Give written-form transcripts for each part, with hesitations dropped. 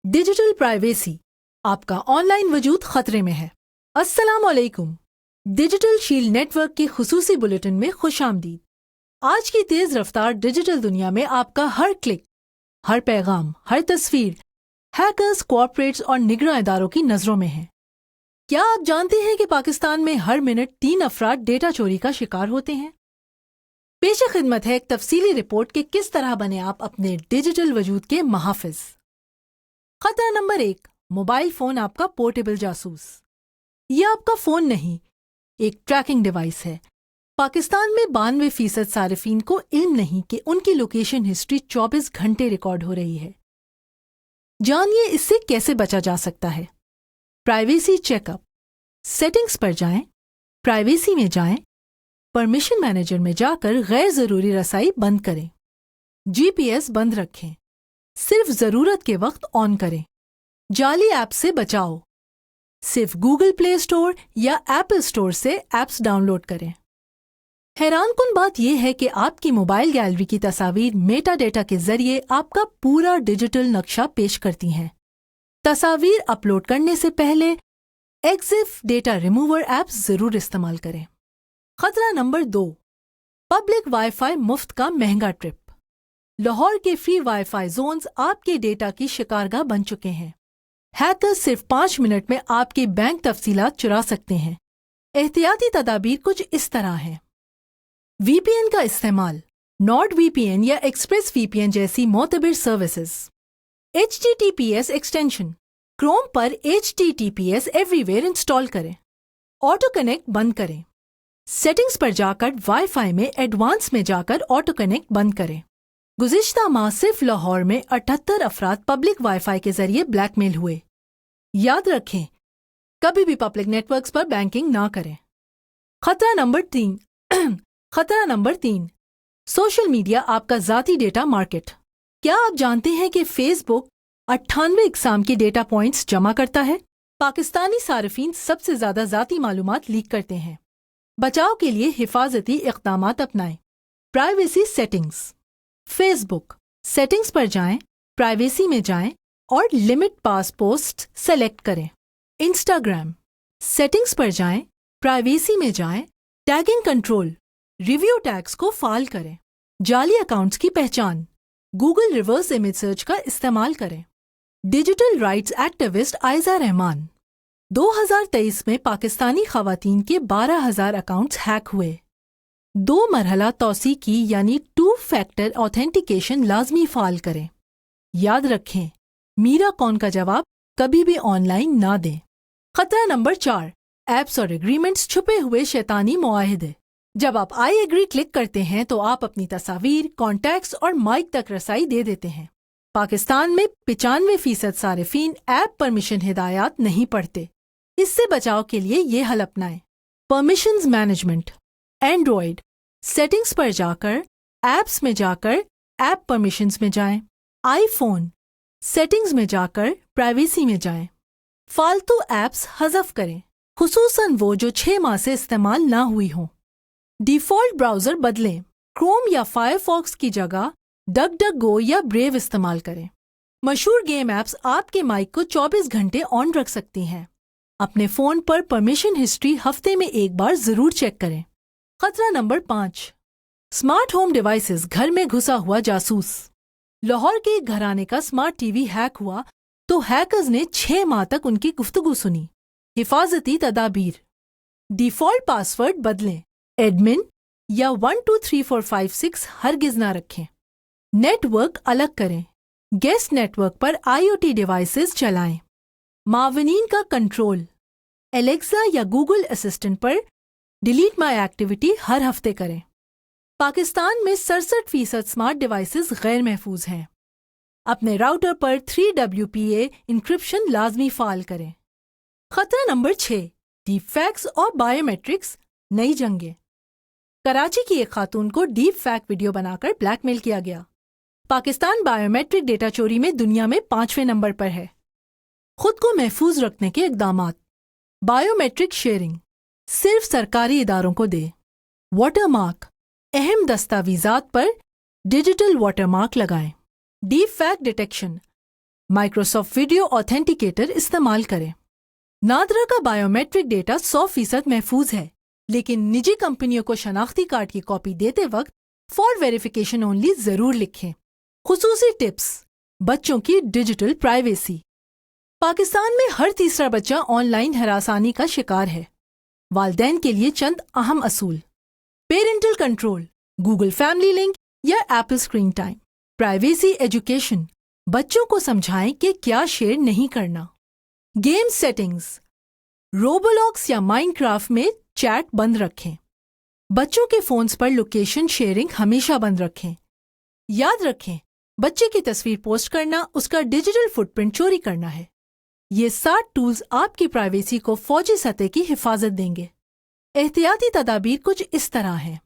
Digital privacy آپ کا on line وجود خطرے میں ہے۔ السلام علیکم، ڈیجیٹل شیلڈ نیٹ ورک کی خصوصی بلیٹن میں خوش آمدید۔ آج کی تیز رفتار ڈیجیٹل دنیا میں آپ کا ہر کلک، ہر پیغام، ہر تصویر ہیکرز، کارپوریٹس اور نگراں اداروں کی نظروں میں ہے۔ کیا آپ جانتے ہیں کہ پاکستان میں ہر منٹ 3 افراد ڈیٹا چوری کا شکار ہوتے ہیں؟ پیش خدمت ہے ایک تفصیلی رپورٹ کہ کس طرح بنے آپ اپنے ڈیجیٹل وجود کے محافظ۔ خطرہ نمبر 1، موبائل فون آپ کا پورٹیبل جاسوس۔ یہ آپ کا فون نہیں، ایک ٹریکنگ ڈیوائس ہے۔ پاکستان میں 92% صارفین کو علم نہیں کہ ان کی لوکیشن ہسٹری 24 گھنٹے ریکارڈ ہو رہی ہے۔ جانیے اس سے کیسے بچا جا سکتا ہے۔ پرائیویسی چیک اپ، سیٹنگز پر جائیں، پرائیویسی میں جائیں، پرمیشن مینیجر میں جا کر غیر ضروری رسائی بند کریں۔ جی پی ایس بند رکھیں، صرف ضرورت کے وقت آن کریں۔ جعلی ایپ سے بچاؤ، صرف گوگل پلے اسٹور یا ایپل اسٹور سے ایپس ڈاؤن لوڈ کریں۔ حیران کن بات یہ ہے کہ آپ کی موبائل گیلری کی تصاویر میٹا ڈیٹا کے ذریعے آپ کا پورا ڈیجیٹل نقشہ پیش کرتی ہیں۔ تصاویر اپلوڈ کرنے سے پہلے ایگزف ڈیٹا ریموور ایپ ضرور استعمال کریں۔ خطرہ نمبر 2، پبلک وائی فائی مفت کا مہنگا ٹرپ۔ لاہور کے فری وائی فائی زونز آپ کے ڈیٹا کی شکارگاہ بن چکے ہیں۔ ہیکرز صرف 5 منٹ میں آپ کی بینک تفصیلات چرا سکتے ہیں۔ احتیاطی تدابیر کچھ اس طرح ہیں۔ وی پی این کا استعمال، نارڈ وی پی این یا ایکسپریس وی پی این جیسی معتبر services. HTTPS extension, Chrome per HTTPS every where install کریں۔ آٹو کنیکٹ بند کریں۔ سیٹنگز پر جا کر وائی فائی میں ایڈوانس میں جا کر آٹو کنیکٹ بند کریں۔ گزشتہ ماہ صرف لاہور میں 78 افراد پبلک وائی فائی کے ذریعے بلیک میل ہوئے۔ یاد رکھیں، کبھی بھی پبلک نیٹ ورکس پر بینکنگ نہ کریں۔ خطرہ نمبر 3، سوشل میڈیا آپ کا ذاتی ڈیٹا مارکیٹ۔ کیا آپ جانتے ہیں کہ فیس بک 98 اقسام کی ڈیٹا پوائنٹس جمع کرتا ہے؟ پاکستانی صارفین سب سے زیادہ ذاتی معلومات لیک کرتے ہیں۔ بچاؤ کے لیے حفاظتی اقدامات اپنائیں۔ پرائیویسی سیٹنگز، فیس بک، سیٹنگز پر جائیں، پرائیویسی میں جائیں اور لمٹ پاس پوسٹ سیلیکٹ کریں۔ انسٹاگرام، سیٹنگز پر جائیں، پرائیویسی میں جائیں، ٹیگنگ کنٹرول، ریویو ٹیگز کو فعال کریں۔ جعلی اکاؤنٹس کی پہچان، گوگل ریورس امیج سرچ کا استعمال کریں۔ ڈیجیٹل رائٹس ایکٹیوسٹ عائزہ رحمان، 2023 میں پاکستانی خواتین کے 12,000 اکاؤنٹس ہیک ہوئے۔ 2 مرحلہ توثیق کی یعنی 2 فیکٹر آتھینٹیکیشن لازمی فعال کریں۔ یاد رکھیں، میرا کون کا جواب کبھی بھی آن لائن نہ دیں۔ خطرہ نمبر 4، ایپس اور ایگریمنٹس چھپے ہوئے شیطانی معاہدے۔ جب آپ آئی ایگری کلک کرتے ہیں تو آپ اپنی تصاویر، کانٹیکٹس اور مائک تک رسائی دے دیتے ہیں۔ پاکستان میں 95% صارفین ایپ پرمیشن ہدایات نہیں پڑھتے۔ اس سے بچاؤ کے لیے یہ حل اپنائیں۔ پرمیشنز مینجمنٹ، اینڈرائیڈ، سیٹنگز پر جا کر، ایپس میں جا کر ایپ پرمیشنز میں جائیں۔ آئی فون، سیٹنگز میں جا کر پرائیویسی میں جائیں۔ فالتو ایپس حذف کریں، خصوصاً وہ جو 6 ماہ سے استعمال نہ ہوئی ہوں۔ ڈیفالٹ براؤزر بدلیں، کروم یا فائر فاکس کی جگہ ڈک ڈک گو یا بریو استعمال کریں۔ مشہور گیم ایپس آپ کے مائک کو 24 گھنٹے آن رکھ سکتی ہیں۔ اپنے فون پر پرمیشن ہسٹری ہفتے میں ایک بار ضرور چیک کریں۔ خطرہ نمبر 5، اسمارٹ ہوم ڈیوائسز، گھر میں گھسا ہوا جاسوس۔ لاہور کے ایک گھرانے کا اسمارٹ ٹی وی ہیک ہوا تو ہیکرز نے 6 ماہ تک ان کی گفتگو سنی۔ حفاظتی تدابیر، ڈیفالٹ پاس ورڈ بدلیں، ایڈمن یا 123456 ہرگز نہ رکھیں۔ نیٹ ورک الگ کریں، گیسٹ نیٹ ورک پر IoT ڈیوائسز چلائیں۔ معاونین کا کنٹرول، الیکسا یا گوگل اسسٹنٹ پر ڈیلیٹ مائی ایکٹیویٹی ہر ہفتے کریں۔ پاکستان میں 67% اسمارٹ ڈیوائسز غیر محفوظ ہیں۔ اپنے راؤٹر پر 3WPA انکرپشن لازمی فعال کریں۔ خطرہ نمبر 6، ڈیپ فیکس اور بائیو میٹرکس، نئی جنگیں۔ کراچی کی ایک خاتون کو ڈیپ فیک ویڈیو بنا کر بلیک میل کیا گیا۔ پاکستان بائیو میٹرک ڈیٹا چوری میں دنیا میں 5ویں نمبر پر ہے۔ خود کو محفوظ رکھنے کے اقدامات، بائیو میٹرک شیئرنگ صرف سرکاری اداروں کو دے۔ واٹر مارک، اہم دستاویزات پر ڈیجیٹل واٹر مارک لگائیں۔ Deep fake detection, Microsoft video authenticator استعمال کریں۔ نادرا کا بائیومیٹرک ڈیٹا 100% محفوظ ہے، لیکن نجی کمپنیوں کو شناختی کارڈ کی کاپی دیتے وقت فار ویریفیکیشن اونلی ضرور لکھیں۔ خصوصی ٹپس، بچوں کی ڈیجیٹل پرائیویسی۔ پاکستان میں ہر تیسرا بچہ آن لائن ہراسانی کا شکار ہے۔ والدین کے لیے چند اہم اصول: parental control, Google Family Link یا Apple screen time. Privacy education, بچوں کو سمجھائیں کہ کیا شیئر نہیں کرنا۔ گیم سیٹنگز، روبولاکس یا مائنڈ کرافٹ میں چیٹ بند رکھیں۔ بچوں کے فونز پر لوکیشن شیئرنگ ہمیشہ بند رکھیں۔ یاد رکھیں، بچے کی تصویر پوسٹ کرنا اس کا ڈیجیٹل فٹ پرنٹ چوری کرنا ہے۔ یہ 60 ٹولز آپ کی پرائیویسی کو فوجی سطح کی حفاظت دیں گے۔ احتیاطی تدابیر کچھ اس طرح ہیں۔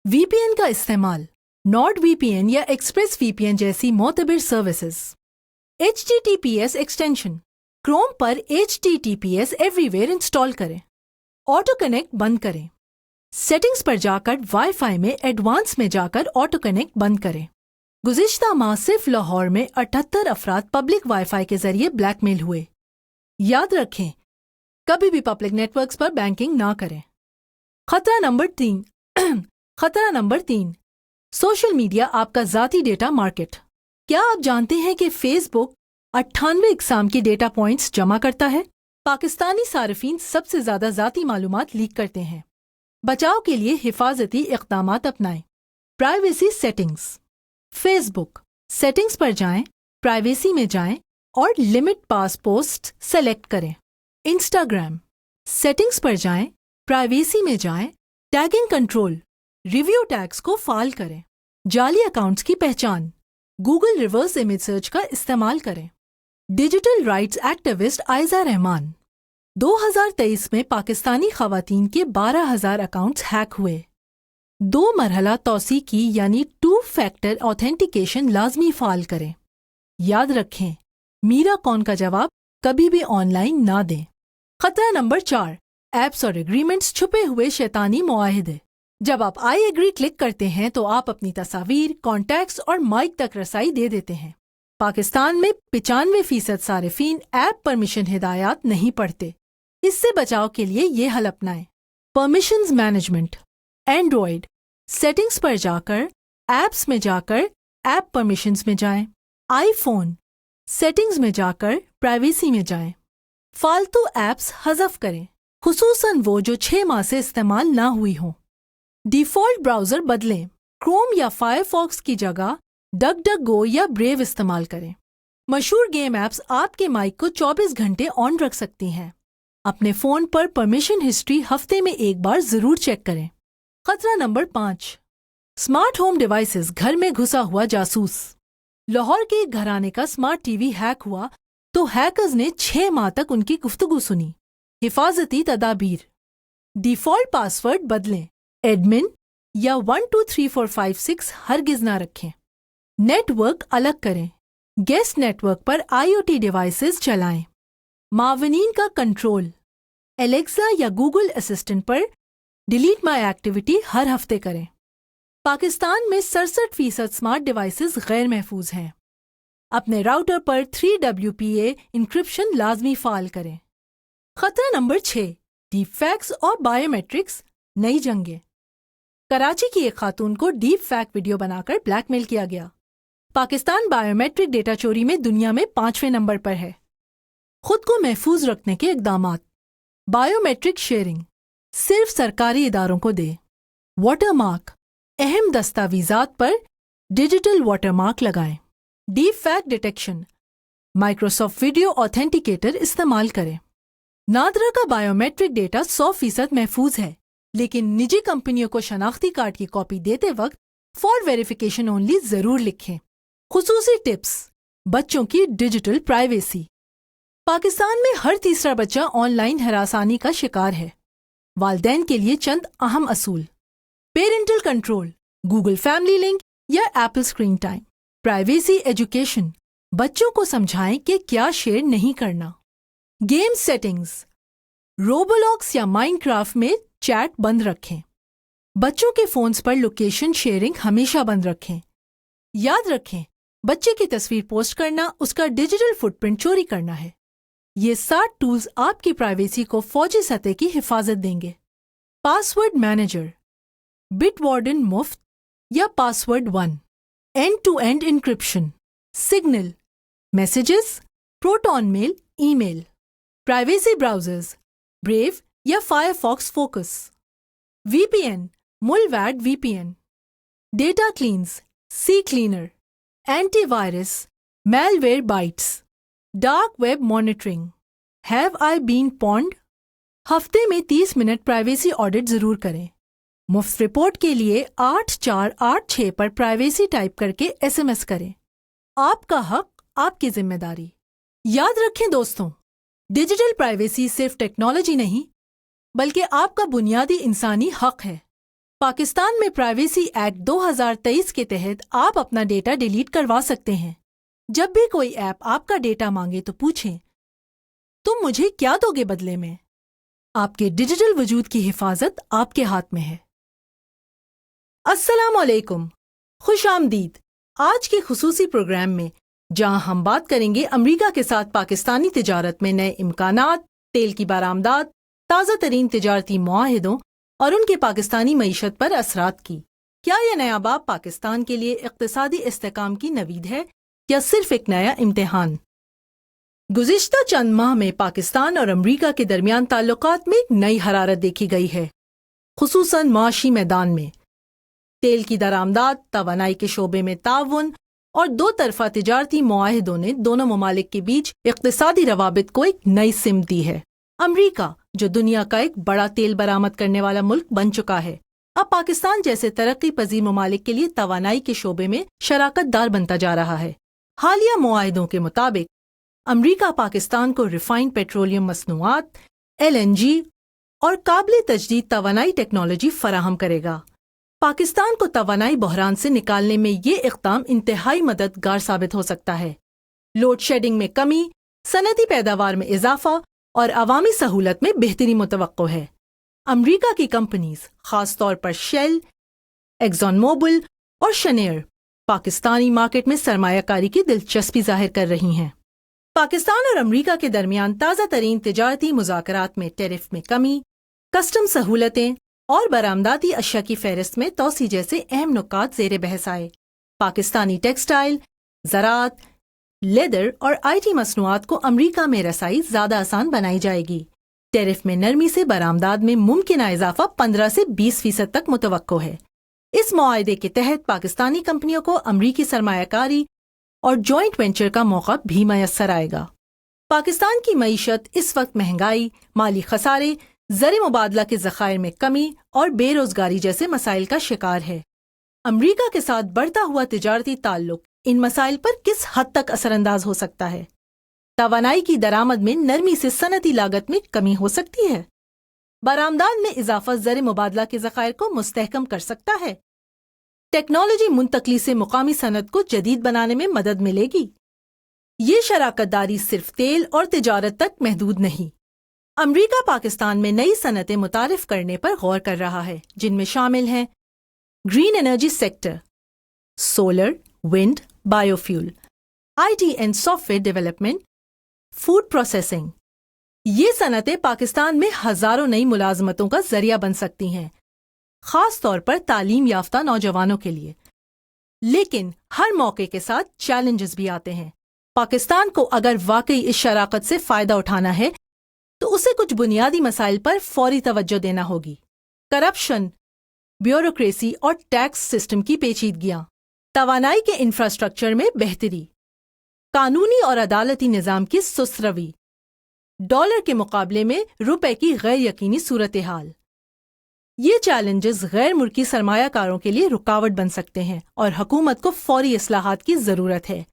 وی پی این کا استعمال، نارڈ وی پی این یا ایکسپریس وی پی این جیسی معتبر services. HTTPS extension, Chrome per HTTPS every where install کریں۔ آٹو کنیکٹ بند کریں۔ سیٹنگز پر جا کر وائی فائی میں ایڈوانس میں جا کر آٹو کنیکٹ بند کریں۔ گزشتہ ماہ صرف لاہور میں 78 افراد پبلک وائی فائی کے ذریعے بلیک میل ہوئے۔ یاد رکھیں، کبھی بھی پبلک نیٹ ورکس پر بینکنگ نہ کریں۔ خطرہ نمبر 3، سوشل میڈیا آپ کا ذاتی ڈیٹا مارکیٹ۔ کیا آپ جانتے ہیں کہ فیس بک 98 اقسام کی ڈیٹا پوائنٹس جمع کرتا ہے؟ پاکستانی صارفین سب سے زیادہ ذاتی معلومات لیک کرتے ہیں۔ بچاؤ کے لیے حفاظتی اقدامات اپنائیں۔ پرائیویسی سیٹنگز، فیس بک سیٹنگز پر جائیں، پرائیویسی میں جائیں اور لمٹ پاس پوسٹ سیلیکٹ کریں۔ انسٹاگرام سیٹنگز پر جائیں، پرائیویسی میں جائیں، ٹیگنگ کنٹرول، ریویو ٹیگز کو فعال کریں۔ جعلی اکاؤنٹس کی پہچان، گوگل ریورس امیج سرچ کا استعمال کریں۔ ڈیجیٹل رائٹس ایکٹیوسٹ عائزہ رحمان، 2023 میں پاکستانی خواتین کے 12,000 اکاؤنٹس ہیک ہوئے۔ 2 مرحلہ توثیق کی یعنی 2 فیکٹر آتھینٹیکیشن لازمی فعال کریں۔ یاد رکھیں، میرا کون کا جواب کبھی بھی آن لائن نہ دیں۔ خطرہ نمبر 4، ایپس اور ایگریمنٹس چھپے ہوئے شیطانی معاہدے۔ جب آپ آئی ایگری کلک کرتے ہیں تو آپ اپنی تصاویر، کانٹیکٹس اور مائک تک رسائی دے دیتے ہیں۔ پاکستان میں 95% صارفین ایپ پرمیشن ہدایات نہیں پڑھتے۔ اس سے بچاؤ کے لیے یہ حل اپنائیں۔ پرمیشنز مینجمنٹ، اینڈرائیڈ سیٹنگز پر جا کر ایپس میں جا کر ایپ پرمیشنز میں جائیں۔ آئی فون سیٹنگز میں جا کر پرائیویسی میں جائیں۔ فالتو ایپس حذف کریں، خصوصاً وہ جو 6 ماہ سے استعمال نہ ہوئی ہوں۔ ڈیفالٹ براؤزر بدلیں، کروم یا فائر فاکس کی جگہ ڈک ڈک گو یا بریو استعمال کریں۔ مشہور گیم ایپس آپ کے مائک کو 24 گھنٹے آن رکھ سکتی ہیں۔ اپنے فون پر پرمیشن ہسٹری ہفتے میں ایک بار ضرور چیک کریں۔ خطرہ نمبر 5، اسمارٹ ہوم ڈیوائسز گھر میں گھسا ہوا جاسوس۔ لاہور کے ایک گھرانے کا اسمارٹ ٹی وی ہیک ہوا تو ہیکرز نے 6 ماہ تک ان کی گفتگو سنی۔ حفاظتی تدابیر، ڈیفالٹ پاس ورڈ بدلیں، ایڈمن یا 123456 ہرگز نہ رکھیں۔ نیٹ ورک الگ کریں، گیسٹ نیٹ ورک پر IoT ڈیوائسز چلائیں۔ معاونین کا کنٹرول، الیکسا یا گوگل اسسٹنٹ پر ڈیلیٹ مائی ایکٹیویٹی ہر ہفتے کریں۔ پاکستان میں 67% اسمارٹ ڈیوائسز غیر محفوظ ہیں۔ اپنے راؤٹر پر 3WPA انکرپشن لازمی فعال کریں۔ خطرہ نمبر 6، ڈیپ فیکس اور بائیو میٹرکس نئی جنگیں۔ کراچی کی ایک خاتون کو ڈیپ فیک ویڈیو بنا کر بلیک میل کیا گیا۔ پاکستان بائیو میٹرک ڈیٹا چوری میں دنیا میں 5ویں نمبر پر ہے۔ خود کو محفوظ رکھنے کے اقدامات، بائیو میٹرک شیئرنگ صرف سرکاری اداروں کو دے۔ واٹر مارک، اہم دستاویزات پر ڈیجیٹل واٹر مارک لگائیں۔ Deep fake detection, Microsoft video authenticator استعمال کریں۔ نادرا کا بائیو میٹرک ڈیٹا 100% محفوظ ہے، لیکن نجی کمپنیوں کو شناختی کارڈ کی کاپی دیتے وقت فار ویریفیکیشن اونلی ضرور لکھیں۔ خصوصی ٹپس، بچوں کی ڈیجیٹل پرائیویسی۔ پاکستان میں ہر تیسرا بچہ آن لائن ہراسانی کا شکار ہے۔ والدین کے لیے چند اہم اصول: parental control, Google Family Link یا Apple screen time. Privacy education, بچوں کو سمجھائیں کہ کیا شیئر نہیں کرنا۔ گیم سیٹنگز، روبولاکس یا مائنڈ کرافٹ میں چیٹ بند رکھیں۔ بچوں کے فونز پر لوکیشن شیئرنگ ہمیشہ بند رکھیں۔ یاد رکھیں، بچے کی تصویر پوسٹ کرنا اس کا ڈیجیٹل فٹ پرنٹ چوری کرنا ہے۔ یہ 60 ٹولز آپ کی پرائیویسی کو فوجی سطح کی حفاظت دیں گے۔ پاسورڈ مینیجر، بٹ وارڈن مفت یا password 1، end to end encryption, Signal, messages, Proton Mail, e mail, privacy browsers, Brave یا Firefox focus, V P N, Mullvad V P N, data cleans, C cleaner, anti virus, Malwarebytes, dark web monitoring. Have I been pwned? ہفتے میں 30 minute privacy audit ضرور کریں۔ مفت report کے لیے 8486 پر privacy type کر کے SMS کریں۔ آپ کا حق، آپ کی ذمہ داری۔ یاد رکھیں دوستوں، ڈیجیٹل پرائیویسی صرف ٹیکنالوجی نہیں بلکہ آپ کا بنیادی انسانی حق ہے۔ پاکستان میں پرائیویسی ایکٹ 2023 کے تحت آپ اپنا ڈیٹا ڈیلیٹ کروا سکتے ہیں۔ جب بھی کوئی ایپ آپ کا ڈیٹا مانگے تو پوچھیں، تم مجھے کیا دو گے بدلے میں؟ آپ کے ڈیجیٹل وجود کی حفاظت آپ کے ہاتھ میں ہے۔ السلام علیکم، خوش آمدید آج کے خصوصی پروگرام میں، جہاں ہم بات کریں گے امریکہ کے ساتھ پاکستانی تجارت میں نئے امکانات، تیل کی برآمدات، تازہ ترین تجارتی معاہدوں اور ان کے پاکستانی معیشت پر اثرات کی۔ کیا یہ نیا باب پاکستان کے لیے اقتصادی استحکام کی نوید ہے یا صرف ایک نیا امتحان؟ گزشتہ چند ماہ میں پاکستان اور امریکہ کے درمیان تعلقات میں ایک نئی حرارت دیکھی گئی ہے، خصوصاً معاشی میدان میں۔ تیل کی درآمدات، توانائی کے شعبے میں تعاون اور دو طرفہ تجارتی معاہدوں نے دونوں ممالک کے بیچ اقتصادی روابط کو ایک نئی سمت دی ہے۔ امریکہ، جو دنیا کا ایک بڑا تیل برآمد کرنے والا ملک بن چکا ہے، اب پاکستان جیسے ترقی پذیر ممالک کے لیے توانائی کے شعبے میں شراکت دار بنتا جا رہا ہے۔ حالیہ معاہدوں کے مطابق امریکہ پاکستان کو ریفائنڈ پیٹرولیم مصنوعات، LNG اور قابل تجدید توانائی ٹیکنالوجی فراہم کرے گا۔ پاکستان کو توانائی بحران سے نکالنے میں یہ اقدام انتہائی مددگار ثابت ہو سکتا ہے۔ لوڈ شیڈنگ میں کمی، صنعتی پیداوار میں اضافہ اور عوامی سہولت میں بہتری متوقع ہے۔ امریکہ کی کمپنیز، خاص طور پر شیل، ایکزون موبل اور شنیئر، پاکستانی مارکیٹ میں سرمایہ کاری کی دلچسپی ظاہر کر رہی ہیں۔ پاکستان اور امریکہ کے درمیان تازہ ترین تجارتی مذاکرات میں ٹیرف میں کمی، کسٹم سہولتیں اور برآمداتی اشیاء کی فہرست میں توسیع جیسے اہم نکات زیر بحث آئے۔ پاکستانی ٹیکسٹائل، زراعت، لیدر اور IT مصنوعات کو امریکہ میں رسائی زیادہ آسان بنائی جائے گی۔ ٹیرف میں نرمی سے برآمدات میں ممکنہ اضافہ 15 سے 20% تک متوقع ہے۔ اس معاہدے کے تحت پاکستانی کمپنیوں کو امریکی سرمایہ کاری اور جوائنٹ وینچر کا موقع بھی میسر آئے گا۔ پاکستان کی معیشت اس وقت مہنگائی، مالی خسارے، زر مبادلہ کے ذخائر میں کمی اور بے روزگاری جیسے مسائل کا شکار ہے۔ امریکہ کے ساتھ بڑھتا ہوا تجارتی تعلق ان مسائل پر کس حد تک اثر انداز ہو سکتا ہے؟ توانائی کی درآمد میں نرمی سے صنعتی لاگت میں کمی ہو سکتی ہے۔ برآمدات میں اضافہ زر مبادلہ کے ذخائر کو مستحکم کر سکتا ہے۔ ٹیکنالوجی منتقلی سے مقامی صنعت کو جدید بنانے میں مدد ملے گی۔ یہ شراکت داری صرف تیل اور تجارت تک محدود نہیں۔ امریکہ پاکستان میں نئی صنعتیں متعارف کرنے پر غور کر رہا ہے، جن میں شامل ہیں green energy sector, solar, wind, biofuel, IT and software development, food processing. یہ صنعتیں پاکستان میں ہزاروں نئی ملازمتوں کا ذریعہ بن سکتی ہیں، خاص طور پر تعلیم یافتہ نوجوانوں کے لیے۔ لیکن ہر موقع کے ساتھ چیلنجز بھی آتے ہیں۔ پاکستان کو اگر واقعی اس شراکت سے فائدہ اٹھانا ہے تو اسے کچھ بنیادی مسائل پر فوری توجہ دینا ہوگی۔ کرپشن، بیوروکریسی اور ٹیکس سسٹم کی پیچیدگیاں، توانائی کے انفراسٹرکچر میں بہتری، قانونی اور عدالتی نظام کی سست روی، ڈالر کے مقابلے میں روپے کی غیر یقینی صورتحال۔ یہ چیلنجز غیر ملکی سرمایہ کاروں کے لیے رکاوٹ بن سکتے ہیں اور حکومت کو فوری اصلاحات کی ضرورت ہے۔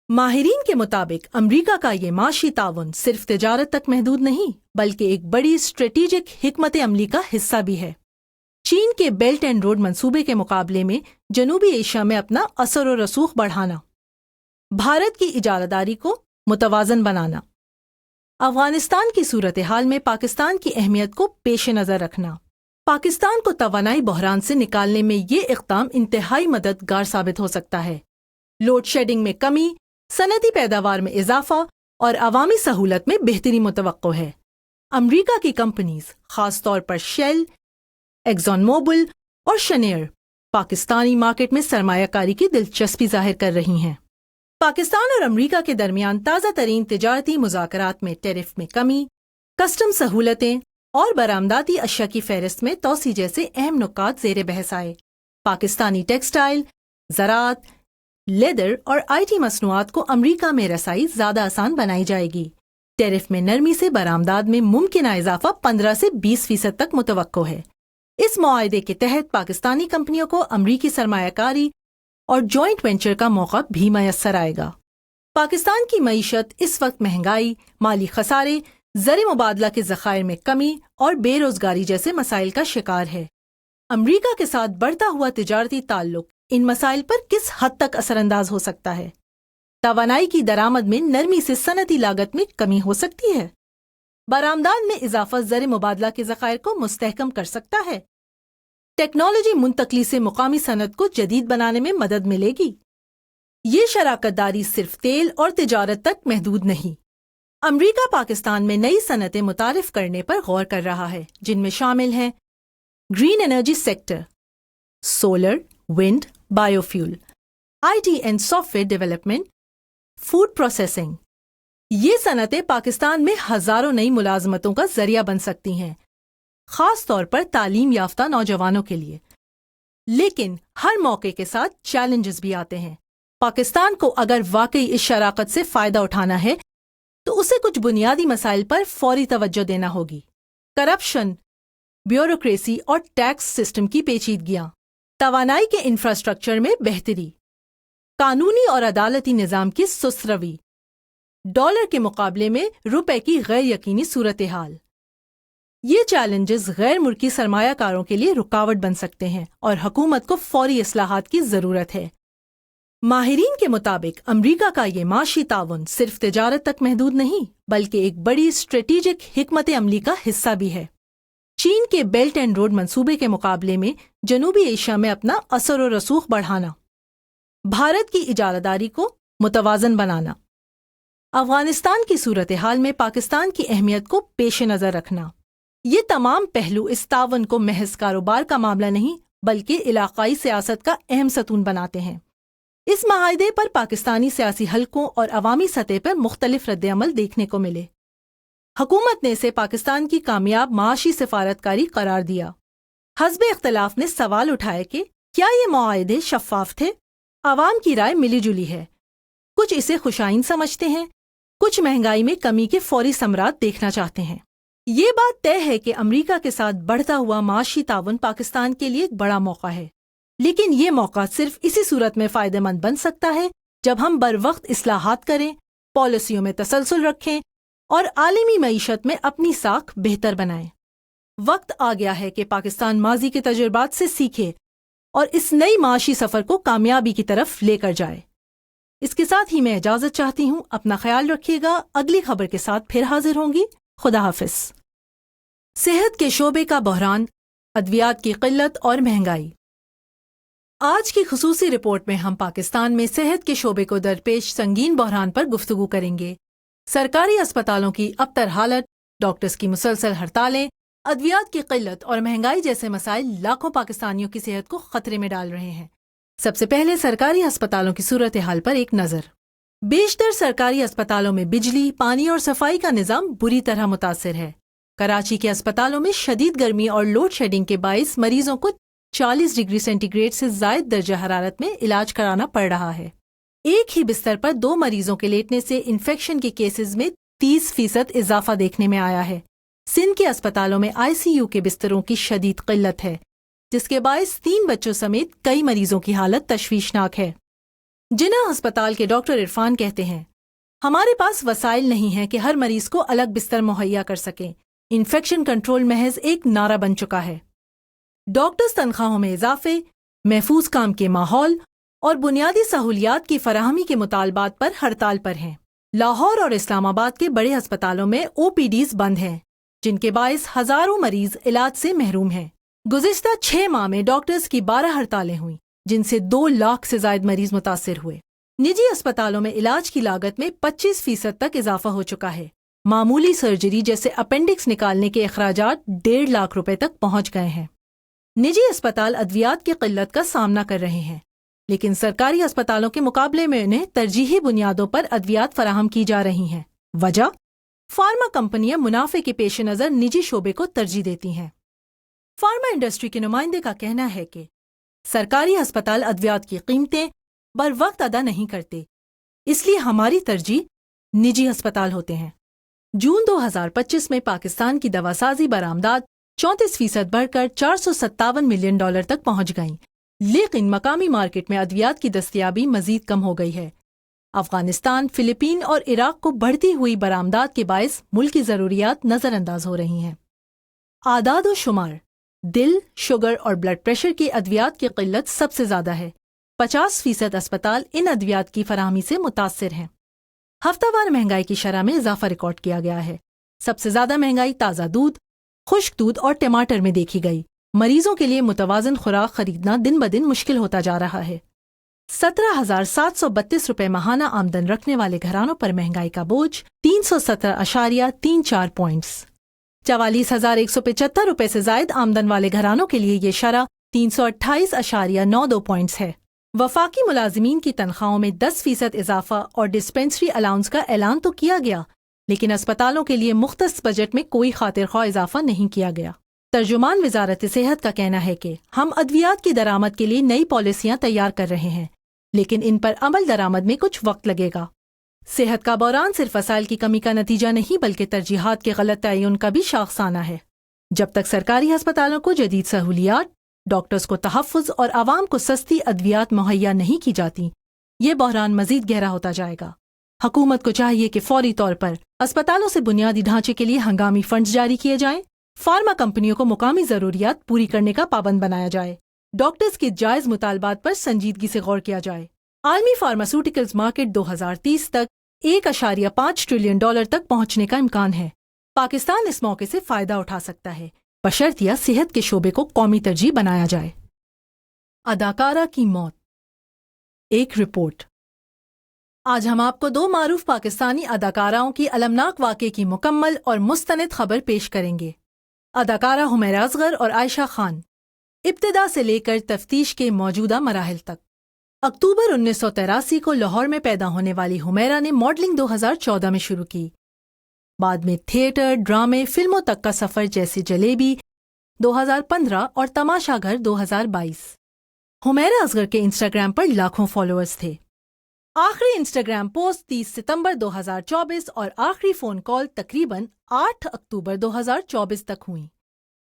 ماہرین کے مطابق امریکہ کا یہ معاشی تعاون صرف تجارت تک محدود نہیں بلکہ ایک بڑی اسٹریٹجک حکمت عملی کا حصہ بھی ہے۔ چین کے بیلٹ اینڈ روڈ منصوبے کے مقابلے میں جنوبی ایشیا میں اپنا اثر و رسوخ بڑھانا، بھارت کی اجارہ داری کو متوازن بنانا، افغانستان کی صورتحال میں پاکستان کی اہمیت کو پیش نظر رکھنا، پاکستان کو توانائی بحران سے نکالنے میں یہ اقدام انتہائی مددگار ثابت ہو سکتا ہے۔ لوڈ شیڈنگ میں کمی، صنعتی پیداوار میں اضافہ اور عوامی سہولت میں بہتری متوقع ہے۔ امریکہ کی کمپنیز خاص طور پر شیل، ایگزون موبل اور شنیئر پاکستانی مارکیٹ میں سرمایہ کاری کی دلچسپی ظاہر کر رہی ہیں۔ پاکستان اور امریکہ کے درمیان تازہ ترین تجارتی مذاکرات میں ٹیرف میں کمی، کسٹم سہولتیں اور برآمداتی اشیاء کی فہرست میں توسیع جیسے اہم نکات زیر بحث آئے۔ پاکستانی ٹیکسٹائل، زراعت، لیدر اور آئی ٹی مصنوعات کو امریکہ میں رسائی زیادہ آسان بنائی جائے گی۔ ٹیرف میں نرمی سے برآمدات میں ممکنہ اضافہ 15 سے 20% تک متوقع ہے۔ اس معاہدے کے تحت پاکستانی کمپنیوں کو امریکی سرمایہ کاری اور جوائنٹ وینچر کا موقع بھی میسر آئے گا۔ پاکستان کی معیشت اس وقت مہنگائی، مالی خسارے، زر مبادلہ کے ذخائر میں کمی اور بے روزگاری جیسے مسائل کا شکار ہے۔ امریکہ کے ساتھ بڑھتا ہوا تجارتی تعلق ان مسائل پر کس حد تک اثر انداز ہو سکتا ہے؟ توانائی کی درآمد میں نرمی سے صنعتی لاگت میں کمی ہو سکتی ہے۔ برآمدات میں اضافہ زر مبادلہ کے ذخائر کو مستحکم کر سکتا ہے۔ ٹیکنالوجی منتقلی سے مقامی صنعت کو جدید بنانے میں مدد ملے گی۔ یہ شراکت داری صرف تیل اور تجارت تک محدود نہیں۔ امریکہ پاکستان میں نئی صنعتیں متعارف کرنے پر غور کر رہا ہے، جن میں شامل ہیں green energy sector, solar, wind, biofuel, I T and software development, food processing. یہ صنعتیں پاکستان میں ہزاروں نئی ملازمتوں کا ذریعہ بن سکتی ہیں، خاص طور پر تعلیم یافتہ نوجوانوں کے لیے۔ لیکن ہر موقع کے ساتھ چیلنجز بھی آتے ہیں۔ پاکستان کو اگر واقعی اس شراکت سے فائدہ اٹھانا ہے تو اسے کچھ بنیادی مسائل پر فوری توجہ دینا ہوگی۔ کرپشن، بیوروکریسی اور ٹیکس سسٹم کی پیچیدگیاں، توانائی کے انفراسٹرکچر میں بہتری، قانونی اور عدالتی نظام کی سست روی، ڈالر کے مقابلے میں روپے کی غیر یقینی صورتحال۔ یہ چیلنجز غیر ملکی سرمایہ کاروں کے لیے رکاوٹ بن سکتے ہیں اور حکومت کو فوری اصلاحات کی ضرورت ہے۔ ماہرین کے مطابق امریکہ کا یہ معاشی تعاون صرف تجارت تک محدود نہیں بلکہ ایک بڑی اسٹریٹجک حکمت عملی کا حصہ بھی ہے۔ چین کے بیلٹ اینڈ روڈ منصوبے کے مقابلے میں جنوبی ایشیا میں اپنا اثر و رسوخ بڑھانا، بھارت کی اجارہ داری کو متوازن بنانا، افغانستان کی صورتحال میں پاکستان کی اہمیت کو پیش نظر رکھنا، یہ تمام پہلو اس تعاون کو محض کاروبار کا معاملہ نہیں بلکہ علاقائی سیاست کا اہم ستون بناتے ہیں۔ اس معاہدے پر پاکستانی سیاسی حلقوں اور عوامی سطح پر مختلف رد عمل دیکھنے کو ملے۔ حکومت نے اسے پاکستان کی کامیاب معاشی سفارتکاری قرار دیا۔ حزب اختلاف نے سوال اٹھایا کہ کیا یہ معاہدے شفاف تھے؟ عوام کی رائے ملی جلی ہے۔ کچھ اسے خوشائن سمجھتے ہیں، کچھ مہنگائی میں کمی کے فوری ثمرات دیکھنا چاہتے ہیں۔ یہ بات طے ہے کہ امریکہ کے ساتھ بڑھتا ہوا معاشی تعاون پاکستان کے لیے ایک بڑا موقع ہے، لیکن یہ موقع صرف اسی صورت میں فائدہ مند بن سکتا ہے جب ہم بروقت اصلاحات کریں، پالیسیوں میں تسلسل رکھیں اور عالمی معیشت میں اپنی ساکھ بہتر بنائیں۔ وقت آ گیا ہے کہ پاکستان ماضی کے تجربات سے سیکھے اور اس نئی معاشی سفر کو کامیابی کی طرف لے کر جائے۔ اس کے ساتھ ہی میں اجازت چاہتی ہوں۔ اپنا خیال رکھیے گا۔ اگلی خبر کے ساتھ پھر حاضر ہوں گی۔ خدا حافظ۔ صحت کے شعبے کا بحران، ادویات کی قلت اور مہنگائی۔ آج کی خصوصی رپورٹ میں ہم پاکستان میں صحت کے شعبے کو درپیش سنگین بحران پر گفتگو کریں گے۔ سرکاری اسپتالوں کی ابتر حالت، ڈاکٹرز کی مسلسل ہڑتالیں، ادویات کی قلت اور مہنگائی جیسے مسائل لاکھوں پاکستانیوں کی صحت کو خطرے میں ڈال رہے ہیں۔ سب سے پہلے سرکاری اسپتالوں کی صورتحال پر ایک نظر۔ بیشتر سرکاری اسپتالوں میں بجلی، پانی اور صفائی کا نظام بری طرح متاثر ہے۔ کراچی کے اسپتالوں میں شدید گرمی اور لوڈ شیڈنگ کے باعث مریضوں کو 40 ڈگری سینٹی گریڈ سے زائد درجہ حرارت میں علاج کرانا پڑ رہا ہے۔ ایک ہی بستر پر 2 مریضوں کے لیٹنے سے انفیکشن کے کیسز میں 30% اضافہ دیکھنے میں آیا ہے۔ سندھ کے اسپتالوں میں ICU کے بستروں کی شدید قلت ہے، جس کے باعث 3 بچوں سمیت کئی مریضوں کی حالت تشویشناک ہے۔ جناح ہسپتال کے ڈاکٹر عرفان کہتے ہیں، ہمارے پاس وسائل نہیں ہیں کہ ہر مریض کو الگ بستر مہیا کر سکیں۔ انفیکشن کنٹرول محض ایک نعرہ بن چکا ہے۔ ڈاکٹرز تنخواہوں میں اضافے، محفوظ کام کے ماحول اور بنیادی سہولیات کی فراہمی کے مطالبات پر ہڑتال پر ہیں۔ لاہور اور اسلام آباد کے بڑے ہسپتالوں میں OPDs بند ہیں، جن کے باعث ہزاروں مریض علاج سے محروم ہیں۔ گزشتہ 6 ماہ میں ڈاکٹرز کی 12 ہڑتالیں ہوئیں، جن سے 2 لاکھ سے زائد مریض متاثر ہوئے۔ نجی اسپتالوں میں علاج کی لاگت میں 25% تک اضافہ ہو چکا ہے۔ معمولی سرجری جیسے اپینڈکس نکالنے کے اخراجات 1.5 لاکھ روپے تک پہنچ گئے ہیں۔ نجی اسپتال ادویات کی قلت کا سامنا کر رہے ہیں، لیکن سرکاری اسپتالوں کے مقابلے میں انہیں ترجیحی بنیادوں پر ادویات فراہم کی جا رہی ہیں۔ وجہ؟ فارما کمپنیاں منافع کے پیش نظر نجی شعبے کو ترجیح دیتی ہیں۔ فارما انڈسٹری کے نمائندے کا کہنا ہے کہ سرکاری ہسپتال ادویات کی قیمتیں بر وقت ادا نہیں کرتے، اس لیے ہماری ترجیح نجی ہسپتال ہوتے ہیں۔ جون 2025 میں پاکستان کی دواسازی برآمدات 34% بڑھ کر $457 ملین تک پہنچ گئیں، لیکن مقامی مارکیٹ میں ادویات کی دستیابی مزید کم ہو گئی ہے۔ افغانستان، فلپین اور عراق کو بڑھتی ہوئی برآمدات کے باعث ملکی ضروریات نظر انداز ہو رہی ہیں۔ اعداد و شمار: دل، شوگر اور بلڈ پریشر کی ادویات کی قلت سب سے زیادہ ہے۔ 50% اسپتال ان ادویات کی فراہمی سے متاثر ہیں۔ ہفتہ وار مہنگائی کی شرح میں اضافہ ریکارڈ کیا گیا ہے۔ سب سے زیادہ مہنگائی تازہ دودھ، خشک دودھ اور ٹماٹر میں دیکھی گئی۔ مریضوں کے لیے متوازن خوراک خریدنا دن بدن مشکل ہوتا جا رہا ہے۔ 17,732 روپے ماہانہ آمدن رکھنے والے گھرانوں پر مہنگائی کا بوجھ 317.34 پوائنٹس۔ 44,175 روپے سے زائد آمدن والے گھرانوں کے لیے یہ شرح 328.92 پوائنٹس ہے۔ وفاقی ملازمین کی تنخواہوں میں 10% اضافہ اور ڈسپنسری الاؤنس کا اعلان تو کیا گیا، لیکن اسپتالوں کے لیے مختص بجٹ میں کوئی خاطر خواہ اضافہ نہیں کیا گیا۔ ترجمان وزارت صحت کا کہنا ہے کہ ہم ادویات کی درآمد کے لیے نئی پالیسیاں تیار کر رہے ہیں، لیکن ان پر عمل درآمد میں کچھ وقت لگے گا۔ صحت کا بحران صرف وسائل کی کمی کا نتیجہ نہیں بلکہ ترجیحات کے غلط تعین کا بھی شاخسانہ ہے۔ جب تک سرکاری ہسپتالوں کو جدید سہولیات، ڈاکٹرز کو تحفظ اور عوام کو سستی ادویات مہیا نہیں کی جاتی، یہ بحران مزید گہرا ہوتا جائے گا۔ حکومت کو چاہیے کہ فوری طور پر اسپتالوں سے بنیادی ڈھانچے کے لیے ہنگامی فنڈز جاری کیے جائیں، فارما کمپنیوں کو مقامی ضروریات پوری کرنے کا پابند بنایا جائے، ڈاکٹرز کے جائز مطالبات پر سنجیدگی سے غور کیا جائے۔ عالمی فارماسیوٹیکلز مارکیٹ 2030 تک $1.5 ٹریلین تک پہنچنے کا امکان ہے۔ پاکستان اس موقع سے فائدہ اٹھا سکتا ہے، بشرطیہ صحت کے شعبے کو قومی ترجیح بنایا جائے۔ اداکارہ کی موت، ایک رپورٹ۔ آج ہم آپ کو 2 معروف پاکستانی اداکاراؤں کی المناک واقعے کی مکمل اور مستند خبر پیش کریں گے۔ اداکارہ حمیرہ اصغر اور عائشہ خان، ابتدا سے لے کر تفتیش کے موجودہ مراحل تک۔ اکتوبر 1983 کو لاہور میں پیدا ہونے والی حمیرہ نے ماڈلنگ 2014 میں شروع کی، بعد میں تھیٹر، ڈرامے، فلموں تک کا سفر جیسے جلیبی 2015 اور تماشا گھر 2022۔ حمیرہ اصغر کے انسٹاگرام پر لاکھوں فالوورز تھے۔ آخری انسٹاگرام پوسٹ 30 ستمبر 2024 اور آخری فون کال تقریباً 8 اکتوبر 2024 تک ہوئیں۔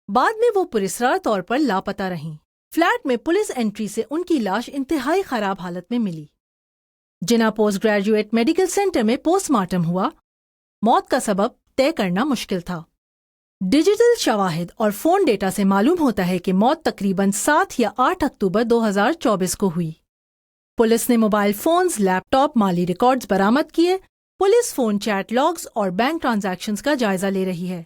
بعد میں وہ پراسرار طور پر لاپتہ رہیں۔ فلیٹ میں پولیس انٹری سے ان کی لاش انتہائی خراب حالت میں ملی۔ جناح پوسٹ گریجویٹ میڈیکل سینٹر میں پوسٹ مارٹم ہوا۔ موت کا سبب طے کرنا مشکل تھا۔ ڈیجیٹل شواہد اور فون ڈیٹا سے معلوم ہوتا ہے کہ موت تقریباً 7 یا 8 اکتوبر 2024 کو ہوئی۔ پولیس نے موبائل فونز، لیپ ٹاپ، مالی ریکارڈز برآمد کیے۔ پولیس فون چیٹ لاگز اور بینک ٹرانزیکشنز کا جائزہ لے رہی ہے۔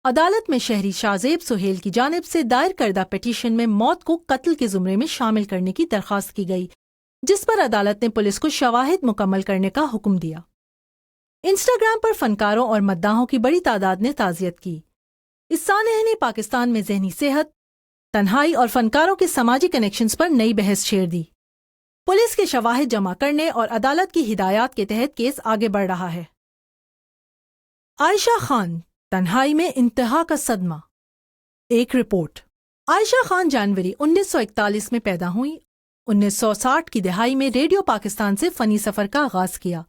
عدالت میں شہری شاہزیب سہیل کی جانب سے دائر کردہ پیٹیشن میں موت کو قتل کے زمرے میں شامل کرنے کی درخواست کی گئی، جس پر عدالت نے پولیس کو شواہد مکمل کرنے کا حکم دیا۔ انسٹاگرام پر فنکاروں اور مداحوں کی بڑی تعداد نے تعزیت کی۔ اس سانحے نے پاکستان میں ذہنی صحت، تنہائی اور فنکاروں کے سماجی کنیکشنز پر نئی بحث چھیڑ دی۔ پولیس کے شواہد جمع کرنے اور عدالت کی ہدایات کے تحت کیس آگے بڑھ رہا ہے۔ عائشہ خان، تنہائی میں انتہا کا صدمہ، ایک رپورٹ۔ عائشہ خان جنوری 1941 میں پیدا ہوئی۔ 1960 کی دہائی میں ریڈیو پاکستان سے فنی سفر کا آغاز کیا۔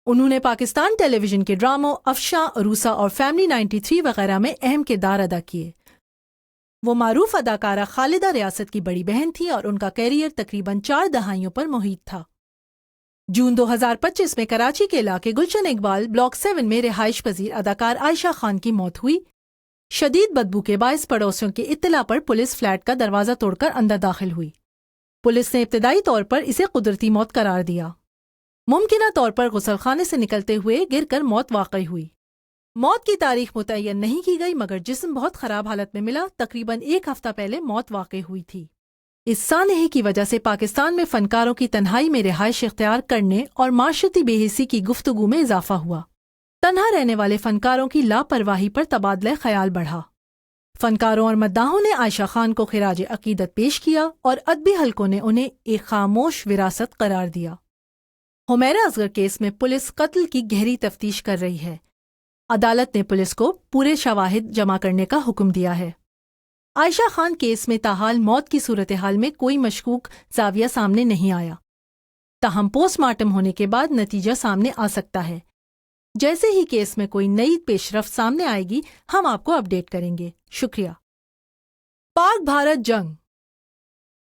انہوں نے پاکستان ٹیلی ویژن کے ڈراموں افشاں، عروسہ اور فیملی 93 وغیرہ میں اہم کردار ادا کیے۔ وہ معروف اداکارہ خالدہ ریاست کی بڑی بہن تھی اور ان کا کیریئر تقریباً 4 دہائیوں پر محیط تھا۔ جون 2025 میں کراچی کے علاقے گلشن اقبال بلاک 7 میں رہائش پذیر اداکار عائشہ خان کی موت ہوئی۔ شدید بدبو کے باعث پڑوسیوں کی اطلاع پر پولیس فلیٹ کا دروازہ توڑ کر اندر داخل ہوئی۔ پولیس نے ابتدائی طور پر اسے قدرتی موت قرار دیا۔ ممکنہ طور پر غسل خانے سے نکلتے ہوئے گر کر موت واقع ہوئی۔ موت کی تاریخ متعین نہیں کی گئی مگر جسم بہت خراب حالت میں ملا۔ تقریباً 1 ہفتہ پہلے موت واقع ہوئی تھی۔ اس سانحے کی وجہ سے پاکستان میں فنکاروں کی تنہائی میں رہائش اختیار کرنے اور معاشرتی بے حسی کی گفتگو میں اضافہ ہوا۔ تنہا رہنے والے فنکاروں کی لاپرواہی پر تبادلہ خیال بڑھا۔ فنکاروں اور مداحوں نے عائشہ خان کو خراج عقیدت پیش کیا اور ادبی حلقوں نے انہیں ایک خاموش وراثت قرار دیا۔ حمیرہ اصغر کیس میں پولیس قتل کی گہری تفتیش کر رہی ہے۔ عدالت نے پولیس کو پورے شواہد جمع کرنے کا حکم دیا ہے۔ عائشہ خان کیس میں تاحال موت کی صورتحال میں کوئی مشکوک زاویہ سامنے نہیں آیا، تاہم پوسٹ مارٹم ہونے کے بعد نتیجہ سامنے آ سکتا ہے۔ جیسے ہی کیس میں کوئی نئی پیش رفت سامنے آئے گی ہم آپ کو اپڈیٹ کریں گے۔ شکریہ۔ پاک بھارت جنگ،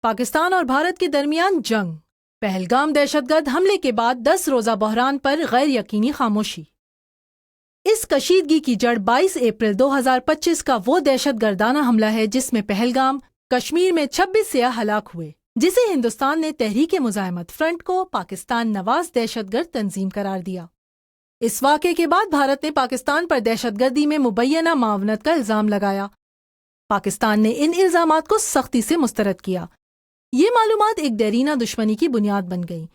پاکستان اور بھارت کے درمیان جنگ، پہلگام دہشت گرد حملے کے بعد 10 روزہ بحران پر غیر یقینی خاموشی۔ اس کشیدگی کی جڑ 22 اپریل 2025 کا وہ دہشت گردانہ حملہ ہے جس میں پہلگام، کشمیر میں 26 سیاح ہلاک ہوئے، جسے ہندوستان نے تحریک مزاحمت فرنٹ کو پاکستان نواز دہشت گرد تنظیم قرار دیا۔ اس واقعے کے بعد بھارت نے پاکستان پر دہشت گردی میں مبینہ معاونت کا الزام لگایا۔ پاکستان نے ان الزامات کو سختی سے مسترد کیا۔ یہ معلومات ایک دیرینہ دشمنی کی بنیاد بن گئیں،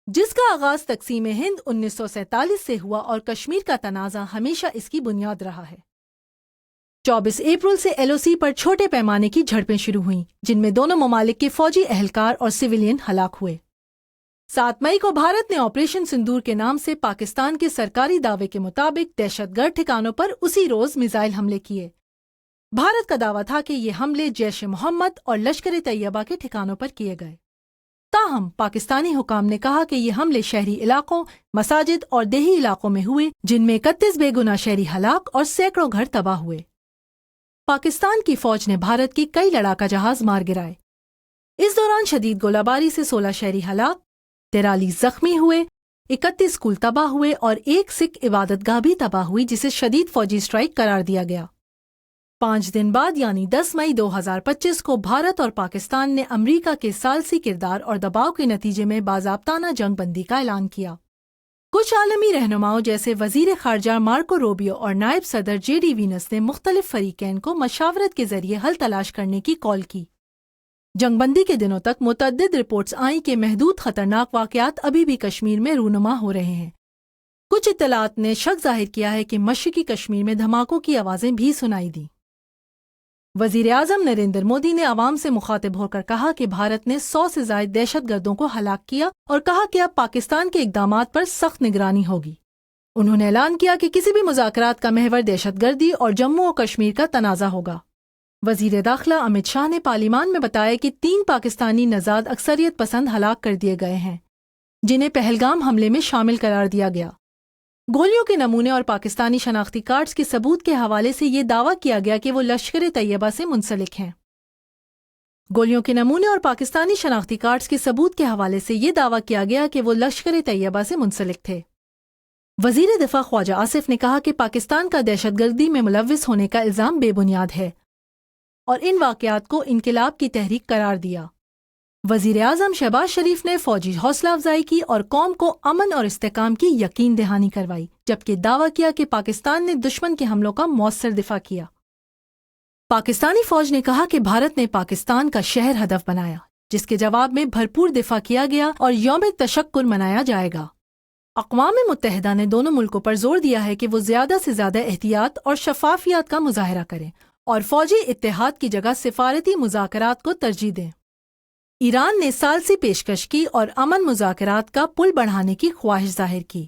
جس کا آغاز تقسیم ہند 1947 سے ہوا اور کشمیر کا تنازع ہمیشہ اس کی بنیاد رہا ہے۔ 24 اپریل سے LOC پر چھوٹے پیمانے کی جھڑپیں شروع ہوئیں، جن میں دونوں ممالک کے فوجی اہلکار اور سویلین ہلاک ہوئے۔ 7 مئی کو بھارت نے آپریشن سندور کے نام سے پاکستان کے سرکاری دعوے کے مطابق دہشت گرد ٹھکانوں پر اسی روز میزائل حملے کیے۔ بھارت کا دعویٰ تھا کہ یہ حملے جیش محمد اور لشکر طیبہ کے ٹھکانوں پر کیے گئے۔ تاہم پاکستانی حکام نے کہا کہ یہ حملے شہری علاقوں، مساجد اور دیہی علاقوں میں ہوئے، جن میں 31 بے گناہ شہری ہلاک اور سینکڑوں گھر تباہ ہوئے۔ پاکستان کی فوج نے بھارت کی کئی لڑاکا جہاز مار گرائے۔ اس دوران شدید گولہ باری سے 16 شہری ہلاک، 43 زخمی ہوئے، 31 اسکول تباہ ہوئے اور ایک سکھ عبادت گاہ بھی تباہ ہوئی جسے شدید فوجی اسٹرائیک قرار دیا گیا۔ 5 دن بعد یعنی 10 مئی 2025 کو بھارت اور پاکستان نے امریکہ کے ثالثی کردار اور دباؤ کے نتیجے میں باضابطانہ جنگ بندی کا اعلان کیا۔ کچھ عالمی رہنماؤں جیسے وزیر خارجہ مارکو روبیو اور نائب صدر JD وینس نے مختلف فریقین کو مشاورت کے ذریعے حل تلاش کرنے کی کال کی۔ جنگ بندی کے دنوں تک متعدد رپورٹس آئیں کہ محدود خطرناک واقعات ابھی بھی کشمیر میں رونما ہو رہے ہیں۔ کچھ اطلاعات نے شک ظاہر کیا ہے کہ مشرقی کشمیر میں دھماکوں کی آوازیں بھی سنائی دیں۔ وزیر اعظم نریندر مودی نے عوام سے مخاطب ہو کر کہا کہ بھارت نے 100 سے زائد دہشت گردوں کو ہلاک کیا اور کہا کہ اب پاکستان کے اقدامات پر سخت نگرانی ہوگی۔ انہوں نے اعلان کیا کہ کسی بھی مذاکرات کا محور دہشت گردی اور جموں و کشمیر کا تنازع ہوگا۔ وزیر داخلہ امت شاہ نے پارلیمان میں بتایا کہ 3 پاکستانی نژاد اکثریت پسند ہلاک کر دیے گئے ہیں، جنہیں پہلگام حملے میں شامل قرار دیا گیا۔ گولیوں کے نمونے اور پاکستانی شناختی کارڈز کے ثبوت کے حوالے سے یہ دعویٰ کیا گیا کہ وہ لشکر طیبہ سے منسلک ہیں۔ گولیوں کے نمونے اور پاکستانی شناختی کارڈز کے ثبوت کے حوالے سے یہ دعویٰ کیا گیا کہ وہ لشکر طیبہ سے منسلک تھے۔ وزیر دفاع خواجہ آصف نے کہا کہ پاکستان کا دہشت گردی میں ملوث ہونے کا الزام بے بنیاد ہے اور ان واقعات کو انقلاب کی تحریک قرار دیا۔ وزیر اعظم شہباز شریف نے فوجی حوصلہ افزائی کی اور قوم کو امن اور استحکام کی یقین دہانی کروائی، جبکہ دعویٰ کیا کہ پاکستان نے دشمن کے حملوں کا مؤثر دفاع کیا۔ پاکستانی فوج نے کہا کہ بھارت نے پاکستان کا شہر ہدف بنایا، جس کے جواب میں بھرپور دفاع کیا گیا اور یوم تشکر منایا جائے گا۔ اقوام متحدہ نے دونوں ملکوں پر زور دیا ہے کہ وہ زیادہ سے زیادہ احتیاط اور شفافیت کا مظاہرہ کریں اور فوجی اتحاد کی جگہ سفارتی مذاکرات کو ترجیح دیں۔ ایران نے ثالثی پیشکش کی اور امن مذاکرات کا پل بڑھانے کی خواہش ظاہر کی۔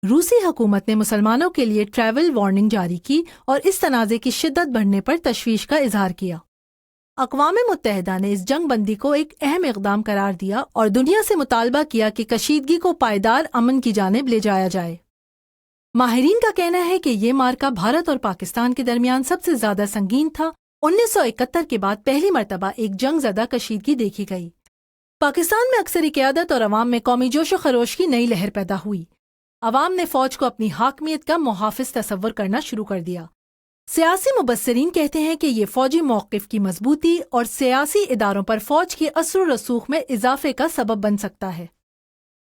روسی حکومت نے مسلمانوں کے لیے ٹریول وارننگ جاری کی اور اس تنازع کی شدت بڑھنے پر تشویش کا اظہار کیا۔ اقوام متحدہ نے اس جنگ بندی کو ایک اہم اقدام قرار دیا اور دنیا سے مطالبہ کیا کہ کشیدگی کو پائیدار امن کی جانب لے جایا جائے۔ ماہرین کا کہنا ہے کہ یہ معرکہ بھارت اور پاکستان کے درمیان سب سے زیادہ سنگین تھا۔ 1971 کے بعد پہلی مرتبہ ایک جنگ زدہ کشیدگی دیکھی گئی۔ پاکستان میں اکثری قیادت اور عوام میں قومی جوش و خروش کی نئی لہر پیدا ہوئی۔ عوام نے فوج کو اپنی حاکمیت کا محافظ تصور کرنا شروع کر دیا۔ سیاسی مبصرین کہتے ہیں کہ یہ فوجی موقف کی مضبوطی اور سیاسی اداروں پر فوج کے اثر و رسوخ میں اضافے کا سبب بن سکتا ہے۔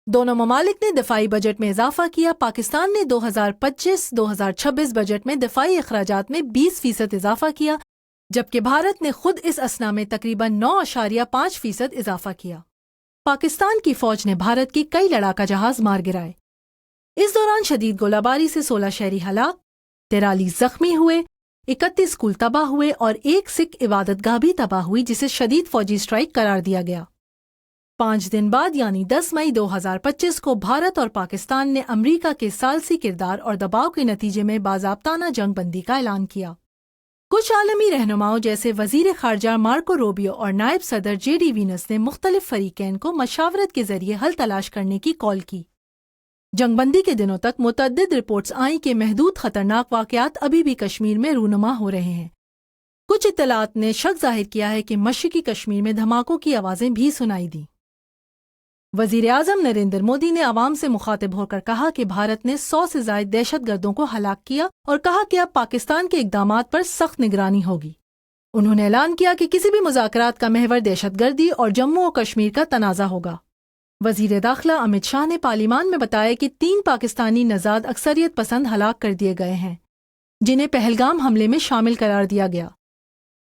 دونوں ممالک نے دفاعی بجٹ میں اضافہ کیا۔ پاکستان نے 2025-2026 بجٹ میں دفاعی اخراجات میں 20% اضافہ کیا، جبکہ بھارت نے خود اس اسنا میں تقریباً 9.5% اضافہ کیا۔ پاکستان کی فوج نے بھارت کی کئی لڑاکا جہاز مار گرائے۔ اس دوران شدید گولہ باری سے 16 شہری ہلاک، 43 زخمی ہوئے، 31 اسکول تباہ ہوئے اور ایک سکھ عبادت گاہ بھی تباہ ہوئی جسے شدید فوجی اسٹرائیک قرار دیا گیا۔ 5 دن بعد یعنی 10 مئی 2025 کو بھارت اور پاکستان نے امریکہ کے ثالثی کردار اور دباؤ کے نتیجے میں باضابطانہ جنگ بندی کا اعلان کیا۔ کچھ عالمی رہنماؤں جیسے وزیر خارجہ مارکو روبیو اور نائب صدر جے ڈی وینس نے مختلف فریقین کو مشاورت کے ذریعے حل تلاش کرنے کی کال کی۔ جنگ بندی کے دنوں تک متعدد رپورٹس آئیں کہ محدود خطرناک واقعات ابھی بھی کشمیر میں رونما ہو رہے ہیں۔ کچھ اطلاعات نے شک ظاہر کیا ہے کہ مشرقی کشمیر میں دھماکوں کی آوازیں بھی سنائی دیں۔ وزیر اعظم نریندر مودی نے عوام سے مخاطب ہو کر کہا کہ بھارت نے 100 سے زائد دہشت گردوں کو ہلاک کیا اور کہا کہ اب پاکستان کے اقدامات پر سخت نگرانی ہوگی۔ انہوں نے اعلان کیا کہ کسی بھی مذاکرات کا محور دہشت گردی اور جموں و کشمیر کا تنازع ہوگا۔ وزیر داخلہ امت شاہ نے پارلیمان میں بتایا کہ 3 پاکستانی نژاد اکثریت پسند ہلاک کر دیے گئے ہیں، جنہیں پہلگام حملے میں شامل قرار دیا گیا۔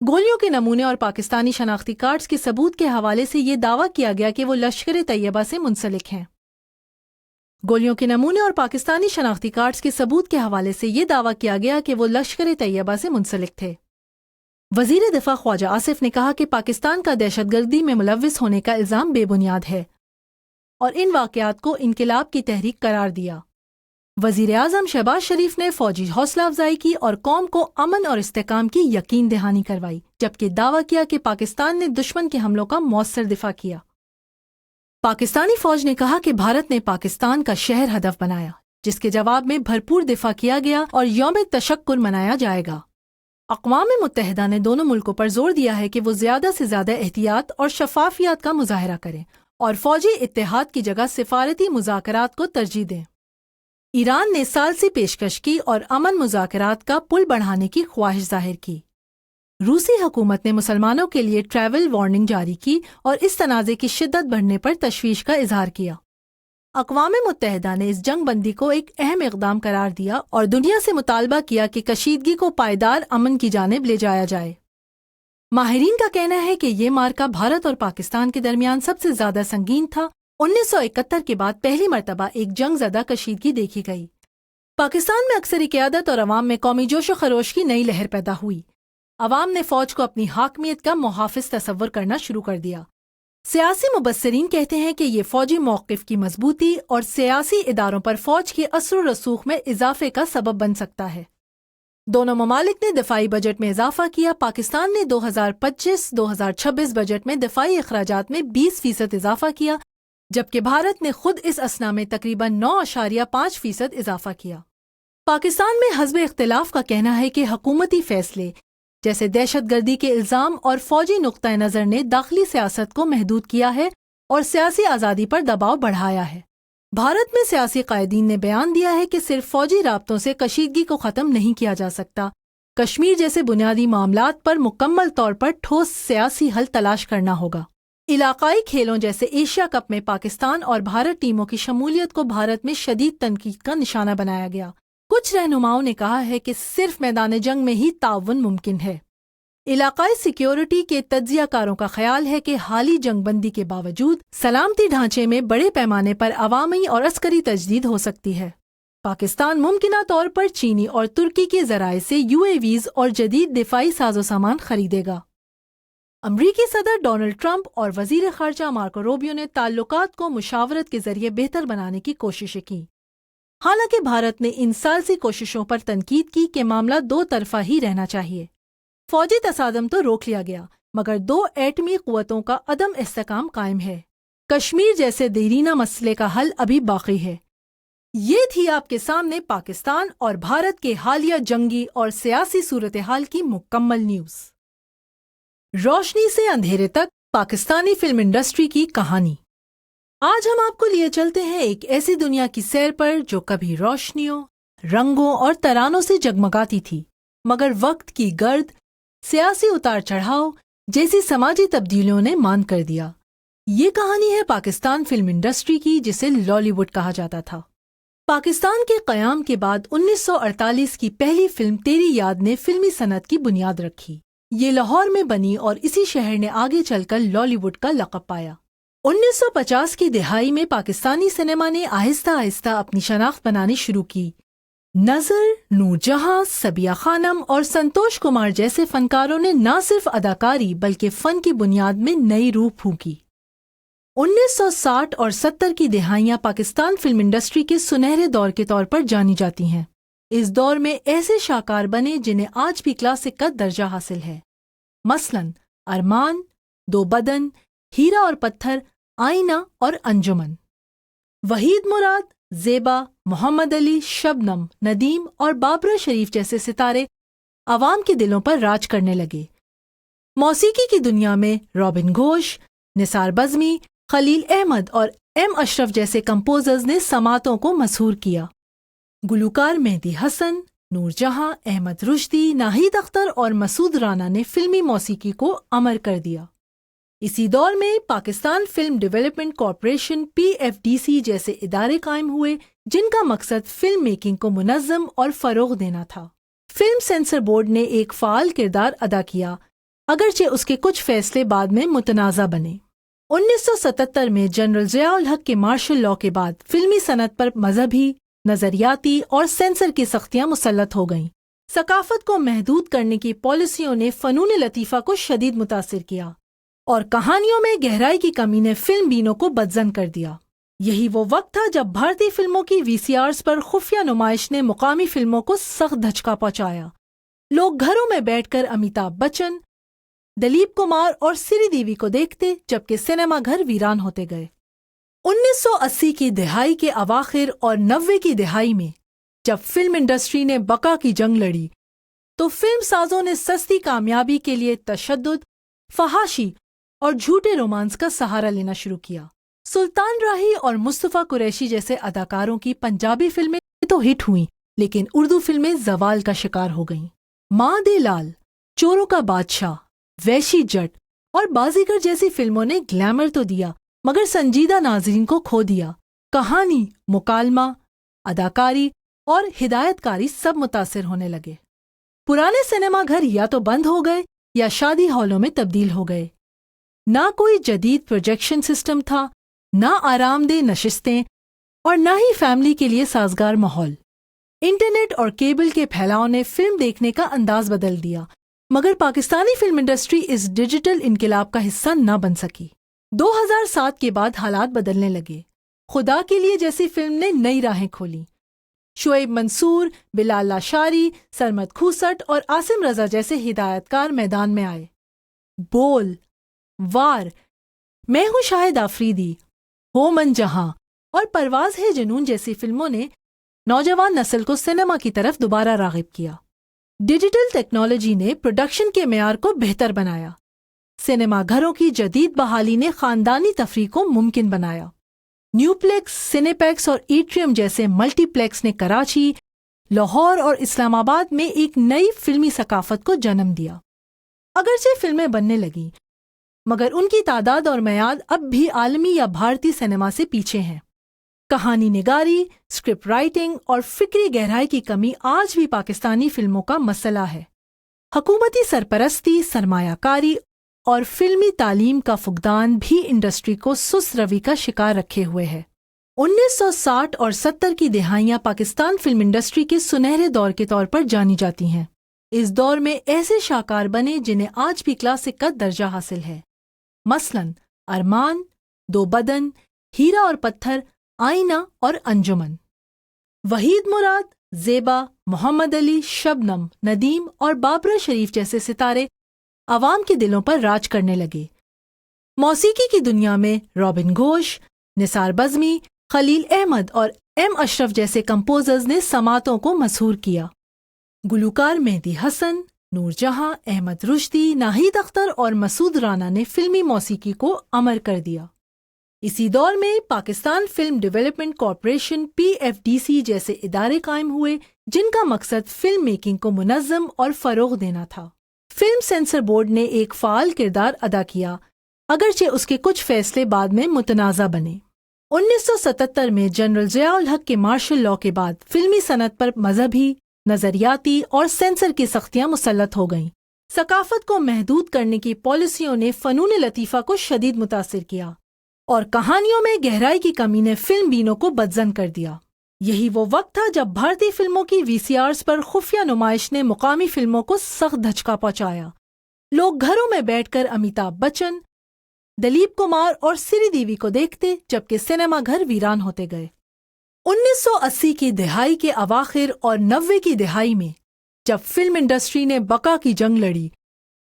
گولیوں کے نمونے اور پاکستانی شناختی کارڈز کے ثبوت کے حوالے سے یہ دعویٰ کیا گیا کہ وہ لشکر طیبہ سے منسلک ہیں۔ گولیوں کے نمونے اور پاکستانی شناختی کارڈز کے ثبوت کے حوالے سے یہ دعویٰ کیا گیا کہ وہ لشکر طیبہ سے منسلک تھے۔ وزیر دفاع خواجہ آصف نے کہا کہ پاکستان کا دہشت گردی میں ملوث ہونے کا الزام بے بنیاد ہے اور ان واقعات کو انقلاب کی تحریک قرار دیا۔ وزیر اعظم شہباز شریف نے فوجی حوصلہ افزائی کی اور قوم کو امن اور استحکام کی یقین دہانی کروائی، جبکہ دعویٰ کیا کہ پاکستان نے دشمن کے حملوں کا مؤثر دفاع کیا۔ پاکستانی فوج نے کہا کہ بھارت نے پاکستان کا شہر ہدف بنایا، جس کے جواب میں بھرپور دفاع کیا گیا اور یوم تشکر منایا جائے گا۔ اقوام متحدہ نے دونوں ملکوں پر زور دیا ہے کہ وہ زیادہ سے زیادہ احتیاط اور شفافیت کا مظاہرہ کریں اور فوجی اتحاد کی جگہ سفارتی مذاکرات کو ترجیح دیں۔ ایران نے ثالثی پیشکش کی اور امن مذاکرات کا پل بڑھانے کی خواہش ظاہر کی۔ روسی حکومت نے مسلمانوں کے لیے ٹریول وارننگ جاری کی اور اس تنازع کی شدت بڑھنے پر تشویش کا اظہار کیا۔ اقوام متحدہ نے اس جنگ بندی کو ایک اہم اقدام قرار دیا اور دنیا سے مطالبہ کیا کہ کشیدگی کو پائیدار امن کی جانب لے جایا جائے۔ ماہرین کا کہنا ہے کہ یہ معرکہ بھارت اور پاکستان کے درمیان سب سے زیادہ سنگین تھا۔ 1971 کے بعد پہلی مرتبہ ایک جنگ زدہ کشیدگی دیکھی گئی۔ پاکستان میں اکثر قیادت اور عوام میں قومی جوش و خروش کی نئی لہر پیدا ہوئی۔ عوام نے فوج کو اپنی حاکمیت کا محافظ تصور کرنا شروع کر دیا۔ سیاسی مبصرین کہتے ہیں کہ یہ فوجی موقف کی مضبوطی اور سیاسی اداروں پر فوج کے اثر و رسوخ میں اضافے کا سبب بن سکتا ہے۔ دونوں ممالک نے دفاعی بجٹ میں اضافہ کیا۔ پاکستان نے 2025-2026 بجٹ میں دفاعی اخراجات میں 20% اضافہ کیا، جبکہ بھارت نے خود اس اسنا میں تقریباً 9.5% اضافہ کیا۔ پاکستان میں حزب اختلاف کا کہنا ہے کہ حکومتی فیصلے جیسے دہشت گردی کے الزام اور فوجی نقطۂ نظر نے داخلی سیاست کو محدود کیا ہے اور سیاسی آزادی پر دباؤ بڑھایا ہے۔ بھارت میں سیاسی قائدین نے بیان دیا ہے کہ صرف فوجی رابطوں سے کشیدگی کو ختم نہیں کیا جا سکتا، کشمیر جیسے بنیادی معاملات پر مکمل طور پر ٹھوس سیاسی حل تلاش کرنا ہوگا۔ علاقائی کھیلوں جیسے ایشیا کپ میں پاکستان اور بھارت ٹیموں کی شمولیت کو بھارت میں شدید تنقید کا نشانہ بنایا گیا۔ کچھ رہنماؤں نے کہا ہے کہ صرف میدان جنگ میں ہی تعاون ممکن ہے۔ علاقائی سیکیورٹی کے تجزیہ کاروں کا خیال ہے کہ حالی جنگ بندی کے باوجود سلامتی ڈھانچے میں بڑے پیمانے پر عوامی اور عسکری تجدید ہو سکتی ہے۔ پاکستان ممکنہ طور پر چینی اور ترکی کے ذرائع سے UAVs اور جدید دفاعی ساز و سامان خریدے گا۔ امریکی صدر ڈونلڈ ٹرمپ اور وزیر خارجہ مارکو روبیو نے تعلقات کو مشاورت کے ذریعے بہتر بنانے کی کوششیں کی۔ حالانکہ بھارت نے ان ثالثی کوششوں پر تنقید کی کہ معاملہ دو طرفہ ہی رہنا چاہیے۔ فوجی تصادم تو روک لیا گیا، مگر 2 ایٹمی قوتوں کا عدم استحکام قائم ہے۔ کشمیر جیسے دیرینہ مسئلے کا حل ابھی باقی ہے۔ یہ تھی آپ کے سامنے پاکستان اور بھارت کے حالیہ جنگی اور سیاسی صورتحال کی مکمل نیوز۔ روشنی سے اندھیرے تک پاکستانی فلم انڈسٹری کی کہانی۔ آج ہم آپ کو لیے چلتے ہیں ایک ایسی دنیا کی سیر پر جو کبھی روشنیوں، رنگوں اور ترانوں سے جگمگاتی تھی، مگر وقت کی گرد، سیاسی اتار چڑھاؤ جیسی سماجی تبدیلیوں نے ماند کر دیا۔ یہ کہانی ہے پاکستان فلم انڈسٹری کی، جسے لالی ووڈ کہا جاتا تھا۔ پاکستان کے قیام کے بعد 1948 کی پہلی فلم تیری یاد نے فلمی صنعت کی بنیاد رکھی۔ یہ لاہور میں بنی اور اسی شہر نے آگے چل کر لالی ووڈ کا لقب پایا۔ 1950 کی دہائی میں پاکستانی سنیما نے آہستہ آہستہ اپنی شناخت بنانی شروع کی۔ نظر، نور جہاں، سبیہ خانم اور سنتوش کمار جیسے فنکاروں نے نہ صرف اداکاری بلکہ فن کی بنیاد میں نئی روح پھونکی۔ 1960 اور 70 کی دہائیاں پاکستان فلم انڈسٹری کے سنہرے دور کے طور پر جانی جاتی ہیں۔ اس دور میں ایسے شاہکار بنے جنہیں آج بھی کلاسک کا درجہ حاصل ہے، مثلاً ارمان، دو بدن، ہیرا اور پتھر، آئینہ اور انجمن۔ وحید مراد، زیبا، محمد علی، شبنم، ندیم اور بابرہ شریف جیسے ستارے عوام کے دلوں پر راج کرنے لگے۔ موسیقی کی دنیا میں رابن گھوش، نثار بزمی، خلیل احمد اور ایم اشرف جیسے کمپوزرز نے سماعتوں کو مسحور کیا۔ گلوکار مہدی حسن، نور جہاں، احمد رشدی، ناہید اختر اور مسعود رانا نے فلمی موسیقی کو امر کر دیا۔ اسی دور میں Pakistan film development corporation PFDC جیسے ادارے قائم ہوئے جن کا مقصد فلم میکنگ کو منظم اور فروغ دینا تھا۔ فلم سینسر بورڈ نے ایک فعال کردار ادا کیا، اگرچہ اس کے کچھ فیصلے بعد میں متنازع بنے۔ 1977 میں جنرل ضیاء الحق کے مارشل لاء کے بعد فلمی صنعت پر مذہبی، نظریاتی اور سینسر کی سختیاں مسلط ہو گئیں۔ ثقافت کو محدود کرنے کی پالیسیوں نے فنون لطیفہ کو شدید متاثر کیا اور کہانیوں میں گہرائی کی کمی نے فلم بینوں کو بدظن کر دیا۔ یہی وہ وقت تھا جب بھارتی فلموں کی VCRs پر خفیہ نمائش نے مقامی فلموں کو سخت دھچکا پہنچایا۔ لوگ گھروں میں بیٹھ کر امیتابھ بچن، دلیپ کمار اور سری دیوی کو دیکھتے جبکہ سینما گھر ویران ہوتے گئے۔ 1980 کی دہائی کے اواخر اور 90 کی دہائی میں جب فلم انڈسٹری نے بقا کی جنگ لڑی تو فلم سازوں نے سستی کامیابی کے لیے تشدد، فحاشی اور جھوٹے رومانس کا سہارا لینا شروع کیا۔ سلطان راہی اور مصطفیٰ قریشی جیسے اداکاروں کی پنجابی فلمیں تو ہٹ ہوئیں لیکن اردو فلمیں زوال کا شکار ہو گئیں۔ ماں دے لال، چوروں کا بادشاہ، ویشی جٹ اور بازیگر جیسی فلموں نے گلیمر تو دیا مگر سنجیدہ ناظرین کو کھو دیا۔ کہانی، مکالمہ، اداکاری اور ہدایت کاری سب متاثر ہونے لگے۔ پرانے سینما گھر یا تو بند ہو گئے یا شادی ہالوں میں تبدیل ہو گئے۔ نہ کوئی جدید پروجیکشن سسٹم تھا، نہ آرام دہ نشستیں اور نہ ہی فیملی کے لیے سازگار ماحول۔ انٹرنیٹ اور کیبل کے پھیلاؤ نے فلم دیکھنے کا انداز بدل دیا مگر پاکستانی فلم انڈسٹری اس ڈیجیٹل انقلاب کا حصہ نہ بن سکی۔ 2007 کے بعد حالات بدلنے لگے۔ خدا کے لیے جیسی فلم نے نئی راہیں کھولیں۔ شعیب منصور، بلال لاشاری، سرمد کھوسٹ اور عاصم رضا جیسے ہدایت کار میدان میں آئے۔ بول، وار، میں ہوں شاہد آفریدی، ہو من جہاں اور پرواز ہے جنون جیسی فلموں نے نوجوان نسل کو سینما کی طرف دوبارہ راغب کیا۔ ڈیجیٹل ٹیکنالوجی نے پروڈکشن کے معیار کو بہتر بنایا۔ سینما گھروں کی جدید بحالی نے خاندانی تفریح کو ممکن بنایا۔ نیو پلیکس، سینے پیکس اور ایٹریم جیسے ملٹی پلیکس نے کراچی، لاہور اور اسلام آباد میں ایک نئی فلمی ثقافت کو جنم دیا۔ اگرچہ فلمیں بننے لگیں مگر ان کی تعداد اور میعاد اب بھی عالمی یا بھارتی سینما سے پیچھے ہیں۔ کہانی نگاری، اسکرپٹ رائٹنگ اور فکری گہرائی کی کمی آج بھی پاکستانی فلموں کا مسئلہ ہے۔ حکومتی سرپرستی، سرمایہ کاری اور فلمی تعلیم کا فقدان بھی انڈسٹری کو سست روی کا شکار رکھے ہوئے ہے۔ 1960 اور 70 کی دہائیاں پاکستان فلم انڈسٹری کے سنہرے دور کے طور پر جانی جاتی ہیں۔ اس دور میں ایسے شاہکار بنے جنہیں آج بھی کلاسک کا درجہ حاصل ہے، مثلاً ارمان، دو بدن، ہیرا اور پتھر، آئینہ اور انجمن۔ وحید مراد، زیبا، محمد علی، شبنم، ندیم اور بابرہ شریف جیسے ستارے عوام کے دلوں پر راج کرنے لگے۔ موسیقی کی دنیا میں رابن گھوش، نثار بزمی، خلیل احمد اور ایم اشرف جیسے کمپوزرز نے سماعتوں کو مسحور کیا۔ گلوکار مہدی حسن، نور جہاں، احمد رشدی، ناہید اختر اور مسعود رانا نے فلمی موسیقی کو امر کر دیا۔ اسی دور میں Pakistan film development corporation PFDC جیسے ادارے قائم ہوئے جن کا مقصد فلم میکنگ کو منظم اور فروغ دینا تھا۔ فلم سینسر بورڈ نے ایک فعال کردار ادا کیا، اگرچہ اس کے کچھ فیصلے بعد میں متنازع بنے۔ 1977 میں جنرل ضیاء الحق کے مارشل لاء کے بعد فلمی صنعت پر مذہبی، نظریاتی اور سینسر کی سختیاں مسلط ہو گئیں۔ ثقافت کو محدود کرنے کی پالیسیوں نے فنون لطیفہ کو شدید متاثر کیا اور کہانیوں میں گہرائی کی کمی نے فلم بینوں کو بدظن کر دیا۔ یہی وہ وقت تھا جب بھارتی فلموں کی VCRs پر خفیہ نمائش نے مقامی فلموں کو سخت دھچکا پہنچایا۔ لوگ گھروں میں بیٹھ کر امیتابھ بچن، دلیپ کمار اور سری دیوی کو دیکھتے، جبکہ سینما گھر ویران ہوتے گئے۔ 1980 کی دہائی کے اواخر اور 90 کی دہائی میں جب فلم انڈسٹری نے بقا کی جنگ لڑی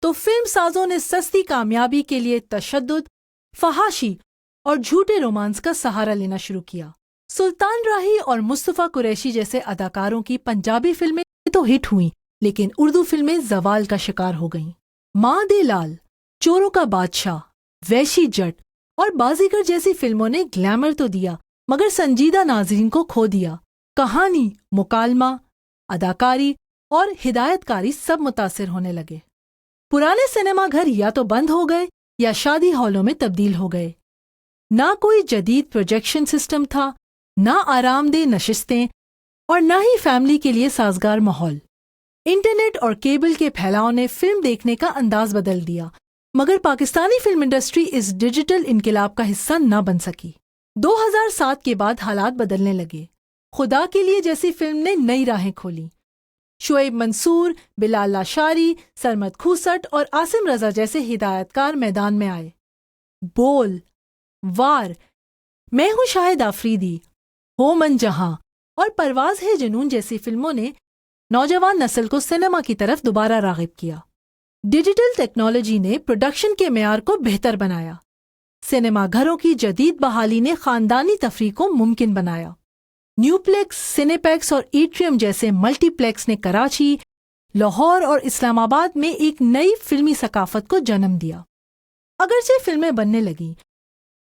تو فلم سازوں نے سستی کامیابی کے لیے تشدد، فحاشی اور جھوٹے رومانس کا سہارا لینا شروع کیا۔ سلطان راہی اور مصطفیٰ قریشی جیسے اداکاروں کی پنجابی فلمیں تو ہٹ ہوئیں، لیکن اردو فلمیں زوال کا شکار ہو گئیں۔ ماں دے لال، چوروں کا بادشاہ، ویشی جٹ اور بازیگر جیسی فلموں نے گلیمر تو دیا مگر سنجیدہ ناظرین کو کھو دیا۔ کہانی، مکالمہ، اداکاری اور ہدایت کاری سب متاثر ہونے لگے۔ پرانے سینما گھر یا تو بند ہو گئے یا شادی ہالوں میں تبدیل ہو گئے۔ نہ کوئی جدید پروجیکشن سسٹم تھا، نہ آرام دہ نشستیں اور نہ ہی فیملی کے لیے سازگار ماحول۔ انٹرنیٹ اور کیبل کے پھیلاؤ نے فلم دیکھنے کا انداز بدل دیا، مگر پاکستانی فلم انڈسٹری اس ڈیجیٹل انقلاب کا حصہ نہ بن سکی۔ 2007 کے بعد حالات بدلنے لگے۔ خدا کے لیے جیسی فلم نے نئی راہیں کھولیں۔ شعیب منصور، بلال لاشاری، سرمد کھوسٹ اور عاصم رضا جیسے ہدایت کار میدان میں آئے۔ بول، وار، میں ہوں شاہد آفریدی، ہو من جہاں اور پرواز ہے جنون جیسی فلموں نے نوجوان نسل کو سینما کی طرف دوبارہ راغب کیا۔ ڈیجیٹل ٹیکنالوجی نے پروڈکشن کے معیار کو بہتر بنایا۔ سینما گھروں کی جدید بحالی نے خاندانی تفریح کو ممکن بنایا۔ نیو پلیکس، سینے پیکس اور ایٹریم جیسے ملٹی پلیکس نے کراچی، لاہور اور اسلام آباد میں ایک نئی فلمی ثقافت کو جنم دیا۔ اگرچہ فلمیں بننے لگیں،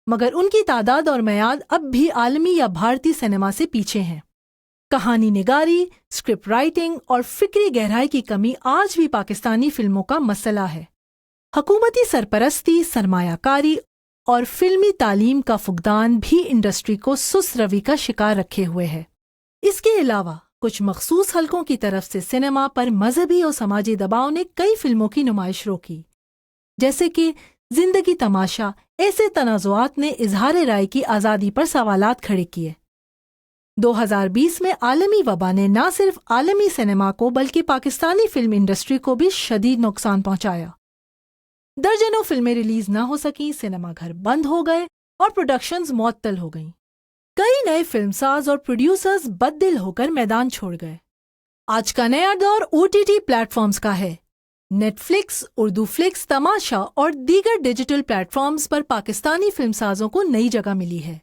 مگر ان کی تعداد اور میعاد اب بھی عالمی یا بھارتی سینما سے پیچھے ہیں۔ کہانی نگاری، اسکرپٹ رائٹنگ اور فکری گہرائی کی کمی آج بھی پاکستانی فلموں کا مسئلہ ہے۔ حکومتی سرپرستی، سرمایہ کاری اور فلمی تعلیم کا فقدان بھی انڈسٹری کو سست روی کا شکار رکھے ہوئے ہے۔ اس کے علاوہ کچھ مخصوص حلقوں کی طرف سے سینما پر مذہبی اور سماجی دباؤ نے کئی فلموں کی نمائش روکی، جیسے کہ زندگی تماشا۔ ایسے تنازعات نے اظہار رائے کی آزادی پر سوالات کھڑے کیے۔ 2020 میں عالمی وبا نے نہ صرف عالمی سینما کو بلکہ پاکستانی فلم انڈسٹری کو بھی شدید نقصان پہنچایا۔ درجنوں فلمیں ریلیز نہ ہو سکیں، سینما گھر بند ہو گئے اور پروڈکشنز معطل ہو گئیں۔ کئی نئے فلم ساز اور پروڈیوسرز بد دل ہو کر میدان چھوڑ گئے۔ آج کا نیا دور OTT پلیٹ فارمز کا ہے۔ نیٹ فلکس، اردو فلکس، تماشا اور دیگر ڈیجیٹل پلیٹ فارمز پر پاکستانی فلم سازوں کو نئی جگہ ملی ہے۔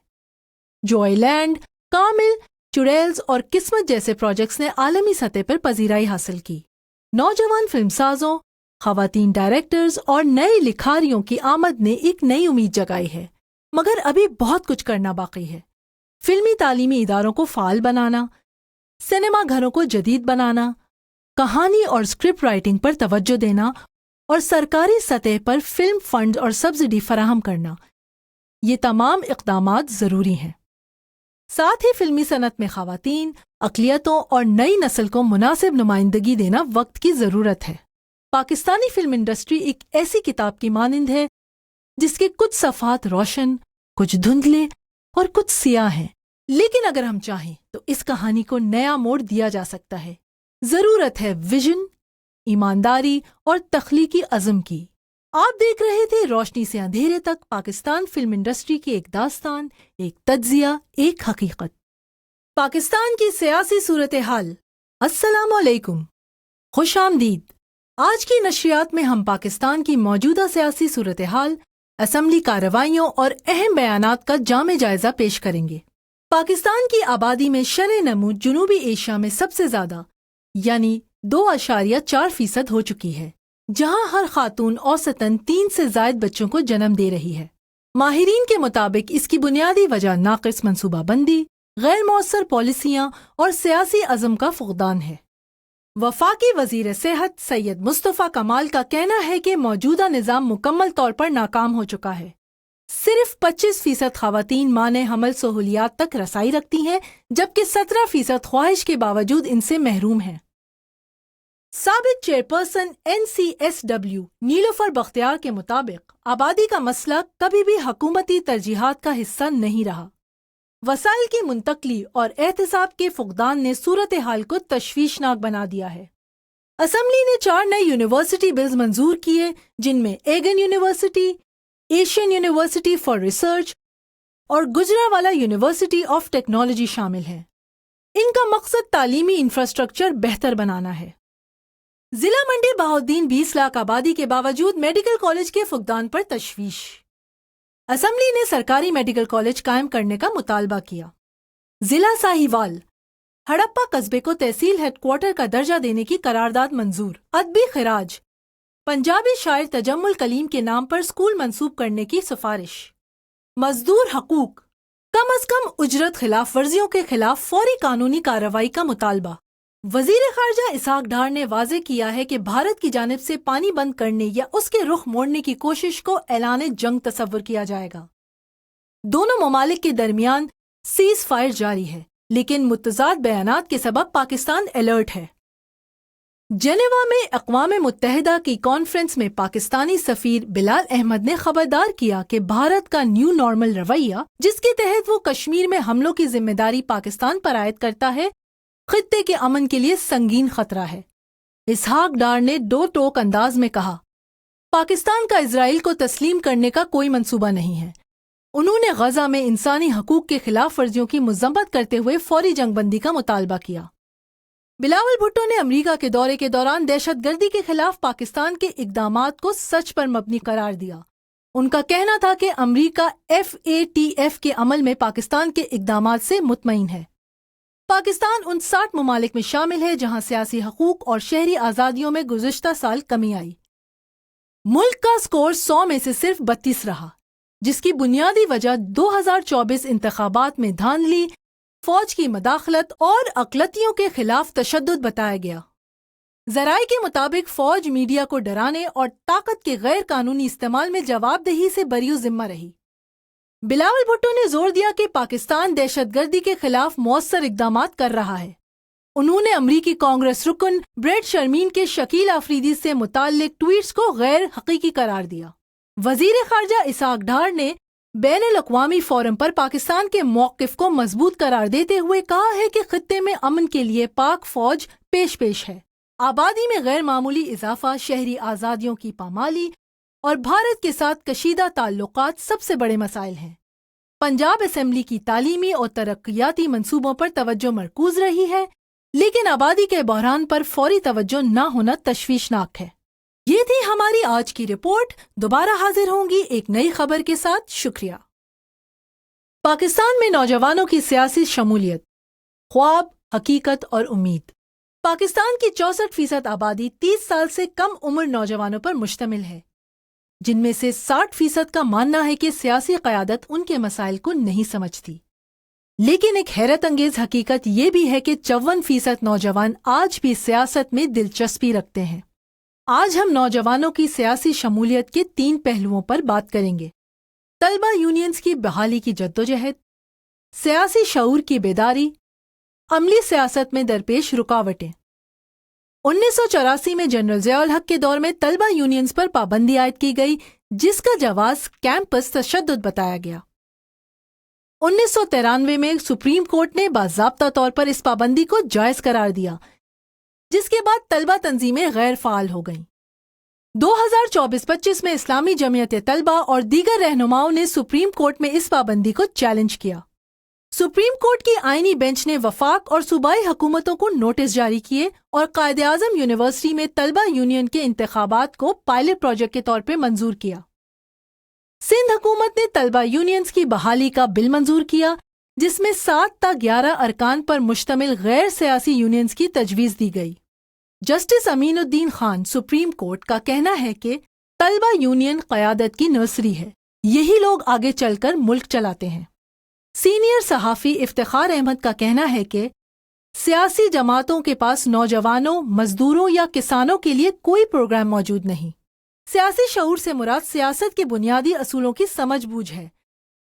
جوائے لینڈ، کامل، چڑیلز اور قسمت جیسے پروجیکٹس نے عالمی سطح پر پذیرائی حاصل کی۔ نوجوان فلم سازوں، خواتین ڈائریکٹرز اور نئے لکھاریوں کی آمد نے ایک نئی امید جگائی ہے، مگر ابھی بہت کچھ کرنا باقی ہے۔ فلمی تعلیمی اداروں کو فعال بنانا، سینما گھروں کو جدید بنانا، کہانی اور اسکرپٹ رائٹنگ پر توجہ دینا اور سرکاری سطح پر فلم فنڈ اور سبسڈی فراہم کرنا، یہ تمام اقدامات ضروری ہیں۔ ساتھ ہی فلمی صنعت میں خواتین، اقلیتوں اور نئی نسل کو مناسب نمائندگی دینا وقت کی ضرورت ہے۔ پاکستانی فلم انڈسٹری ایک ایسی کتاب کی مانند ہے جس کے کچھ صفحات روشن، کچھ دھندلے اور کچھ سیاہ ہیں، لیکن اگر ہم چاہیں تو اس کہانی کو نیا موڑ دیا جا سکتا ہے۔ ضرورت ہے ویژن، ایمانداری اور تخلیقی عزم کی۔ آپ دیکھ رہے تھے روشنی سے اندھیرے تک، پاکستان فلم انڈسٹری کی ایک داستان، ایک تجزیہ، ایک حقیقت۔ پاکستان کی سیاسی صورتحال۔ السلام علیکم، خوش آمدید۔ آج کی نشریات میں ہم پاکستان کی موجودہ سیاسی صورتحال، اسمبلی کارروائیوں اور اہم بیانات کا جامع جائزہ پیش کریں گے۔ پاکستان کی آبادی میں شرح نمو جنوبی ایشیا میں سب سے زیادہ یعنی 2.4% ہو چکی ہے، جہاں ہر خاتون اوسطاً 3 سے زائد بچوں کو جنم دے رہی ہے۔ ماہرین کے مطابق اس کی بنیادی وجہ ناقص منصوبہ بندی، غیر مؤثر پالیسیاں اور سیاسی عزم کا فقدان ہے۔ وفاقی وزیر صحت سید مصطفیٰ کمال کا کہنا ہے کہ موجودہ نظام مکمل طور پر ناکام ہو چکا ہے۔ صرف 25% خواتین مانع حمل سہولیات تک رسائی رکھتی ہیں، جبکہ 17% خواہش کے باوجود ان سے محروم ہیں۔ سابق چیئرپرسن NCSW نیلوفر بختیار کے مطابق آبادی کا مسئلہ کبھی بھی حکومتی ترجیحات کا حصہ نہیں رہا۔ وسائل کی منتقلی اور احتساب کے فقدان نے صورتحال کو تشویشناک بنا دیا ہے۔ اسمبلی نے 4 نئے یونیورسٹی بلز منظور کیے، جن میں eigen university, Asian university for research اور گجرانوالہ یونیورسٹی آف ٹیکنالوجی شامل ہیں۔ ان کا مقصد تعلیمی انفراسٹرکچر بہتر بنانا ہے۔ ضلع منڈی بہاؤالدین 20 لاکھ آبادی کے باوجود میڈیکل کالج کے فقدان پر تشویش۔ اسمبلی نے سرکاری میڈیکل کالج قائم کرنے کا مطالبہ کیا۔ ضلع ساہیوال ہڑپا قصبے کو تحصیل ہیڈ کوارٹر کا درجہ دینے کی قرارداد منظور۔ ادبی خراج پنجابی شاعر تجمل کلیم کے نام پر اسکول منسوب کرنے کی سفارش۔ مزدور حقوق کم از کم اجرت خلاف ورزیوں کے خلاف فوری قانونی کارروائی کا مطالبہ۔ وزیر خارجہ اسحاق ڈار نے واضح کیا ہے کہ بھارت کی جانب سے پانی بند کرنے یا اس کے رخ موڑنے کی کوشش کو اعلان جنگ تصور کیا جائے گا۔ دونوں ممالک کے درمیان سیز فائر جاری ہے، لیکن متضاد بیانات کے سبب پاکستان الرٹ ہے۔ جنیوا میں اقوام متحدہ کی کانفرنس میں پاکستانی سفیر بلال احمد نے خبردار کیا کہ بھارت کا نیو نارمل رویہ، جس کے تحت وہ کشمیر میں حملوں کی ذمہ داری پاکستان پر عائد کرتا ہے، خطے کے امن کے لیے سنگین خطرہ ہے۔ اسحاق ڈار نے دو ٹوک انداز میں کہا، پاکستان کا اسرائیل کو تسلیم کرنے کا کوئی منصوبہ نہیں ہے۔ انہوں نے غزہ میں انسانی حقوق کے خلاف ورزیوں کی مذمت کرتے ہوئے فوری جنگ بندی کا مطالبہ کیا۔ بلاول بھٹو نے امریکہ کے دورے کے دوران دہشت گردی کے خلاف پاکستان کے اقدامات کو سچ پر مبنی قرار دیا۔ ان کا کہنا تھا کہ امریکہ FATF کے عمل میں پاکستان کے اقدامات سے مطمئن ہے۔ پاکستان ان 60 ممالک میں شامل ہے جہاں سیاسی حقوق اور شہری آزادیوں میں گزشتہ سال کمی آئی۔ ملک کا سکور 100 میں سے صرف 32 رہا، جس کی بنیادی وجہ 2024 انتخابات میں دھاندلی، فوج کی مداخلت اور اقلیتوں کے خلاف تشدد بتایا گیا۔ ذرائع کے مطابق فوج میڈیا کو ڈرانے اور طاقت کے غیر قانونی استعمال میں جواب دہی سے بری ذمہ رہی۔ بلاول بھٹو نے زور دیا کہ پاکستان دہشت گردی کے خلاف مؤثر اقدامات کر رہا ہے۔ انہوں نے امریکی کانگریس رکن بریٹ شرمین کے شکیل آفریدی سے متعلق ٹویٹس کو غیر حقیقی قرار دیا۔ وزیر خارجہ اسحاق ڈار نے بین الاقوامی فورم پر پاکستان کے موقف کو مضبوط قرار دیتے ہوئے کہا ہے کہ خطے میں امن کے لیے پاک فوج پیش ہے۔ آبادی میں غیر معمولی اضافہ، شہری آزادیوں کی پامالی اور بھارت کے ساتھ کشیدہ تعلقات سب سے بڑے مسائل ہیں۔ پنجاب اسمبلی کی تعلیمی اور ترقیاتی منصوبوں پر توجہ مرکوز رہی ہے، لیکن آبادی کے بحران پر فوری توجہ نہ ہونا تشویشناک ہے۔ یہ تھی ہماری آج کی رپورٹ۔ دوبارہ حاضر ہوں گی ایک نئی خبر کے ساتھ۔ شکریہ۔ پاکستان میں نوجوانوں کی سیاسی شمولیت، خواب، حقیقت اور امید۔ پاکستان کی 64% آبادی 30 سال سے کم عمر نوجوانوں پر مشتمل ہے، جن میں سے 60% کا ماننا ہے کہ سیاسی قیادت ان کے مسائل کو نہیں سمجھتی۔ لیکن ایک حیرت انگیز حقیقت یہ بھی ہے کہ 54% نوجوان آج بھی سیاست میں دلچسپی رکھتے ہیں۔ آج ہم نوجوانوں کی سیاسی شمولیت کے 3 پہلوؤں پر بات کریں گے: طلبہ یونینز کی بحالی کی جدوجہد، سیاسی شعور کی بیداری، عملی سیاست میں درپیش رکاوٹیں۔ 1984 میں جنرل ضیاء الحق کے دور میں طلبہ یونینز پر پابندی عائد کی گئی، جس کا جواز کیمپس تشدد بتایا گیا۔ 1993 میں سپریم کورٹ نے باضابطہ طور پر اس پابندی کو جائز قرار دیا، جس کے بعد طلبہ تنظیمیں غیر فعال ہو گئیں۔ 2024-25 میں اسلامی جمعیت طلبہ اور دیگر رہنماؤں نے سپریم کورٹ میں اس پابندی کو چیلنج کیا۔ سپریم کورٹ کی آئینی بینچ نے وفاق اور صوبائی حکومتوں کو نوٹس جاری کیے اور قائد اعظم یونیورسٹی میں طلبہ یونین کے انتخابات کو پائلٹ پروجیکٹ کے طور پر منظور کیا۔ سندھ حکومت نے طلبہ یونینز کی بحالی کا بل منظور کیا، جس میں 7 تا 11 ارکان پر مشتمل غیر سیاسی یونینز کی تجویز دی گئی۔ جسٹس امین الدین خان سپریم کورٹ کا کہنا ہے کہ طلبہ یونین قیادت کی نرسری ہے، یہی لوگ آگے چل کر ملک چلاتے ہیں۔ سینئر صحافی افتخار احمد کا کہنا ہے کہ سیاسی جماعتوں کے پاس نوجوانوں، مزدوروں یا کسانوں کے لیے کوئی پروگرام موجود نہیں۔ سیاسی شعور سے مراد سیاست کے بنیادی اصولوں کی سمجھ بوجھ ہے،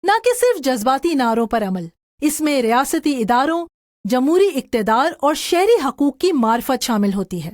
نہ کہ صرف جذباتی نعروں پر عمل۔ اس میں ریاستی اداروں، جمہوری اقتدار اور شہری حقوق کی معرفت شامل ہوتی ہے۔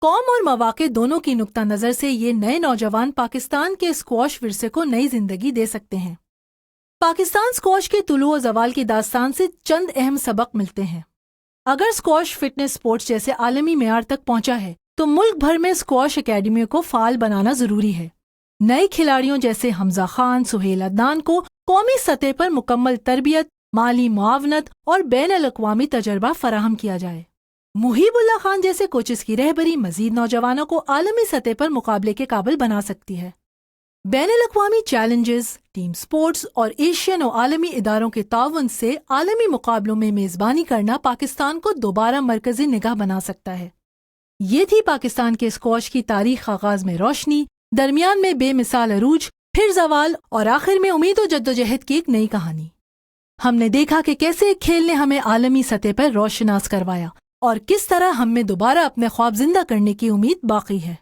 قوم اور مواقع دونوں کی نقطہ نظر سے یہ نئے نوجوان پاکستان کے اسکواش ورثے کو نئی زندگی دے سکتے ہیں۔ پاکستان اسکواش کے طلوع و زوال کی داستان سے چند اہم سبق ملتے ہیں۔ اگر اسکواش فٹنس سپورٹس جیسے عالمی معیار تک پہنچا ہے تو ملک بھر میں اسکواش اکیڈمیوں کو فعال بنانا ضروری ہے۔ نئے کھلاڑیوں جیسے حمزہ خان، سہیل عدنان کو قومی سطح پر مکمل تربیت، مالی معاونت اور بین الاقوامی تجربہ فراہم کیا جائے۔ محیب اللہ خان جیسے کوچز کی رہبری مزید نوجوانوں کو عالمی سطح پر مقابلے کے قابل بنا سکتی ہے۔ بین الاقوامی چیلنجز، ٹیم سپورٹس اور ایشین و عالمی اداروں کے تعاون سے عالمی مقابلوں میں میزبانی کرنا پاکستان کو دوبارہ مرکزی نگاہ بنا سکتا ہے۔ یہ تھی پاکستان کے اسکواش کی تاریخ، آغاز میں روشنی، درمیان میں بے مثال عروج، پھر زوال اور آخر میں امید و جدوجہد کی ایک نئی کہانی۔ ہم نے دیکھا کہ کیسے ایک کھیل نے ہمیں عالمی سطح پر روشناس کروایا اور کس طرح ہم میں دوبارہ اپنے خواب زندہ کرنے کی امید باقی ہے۔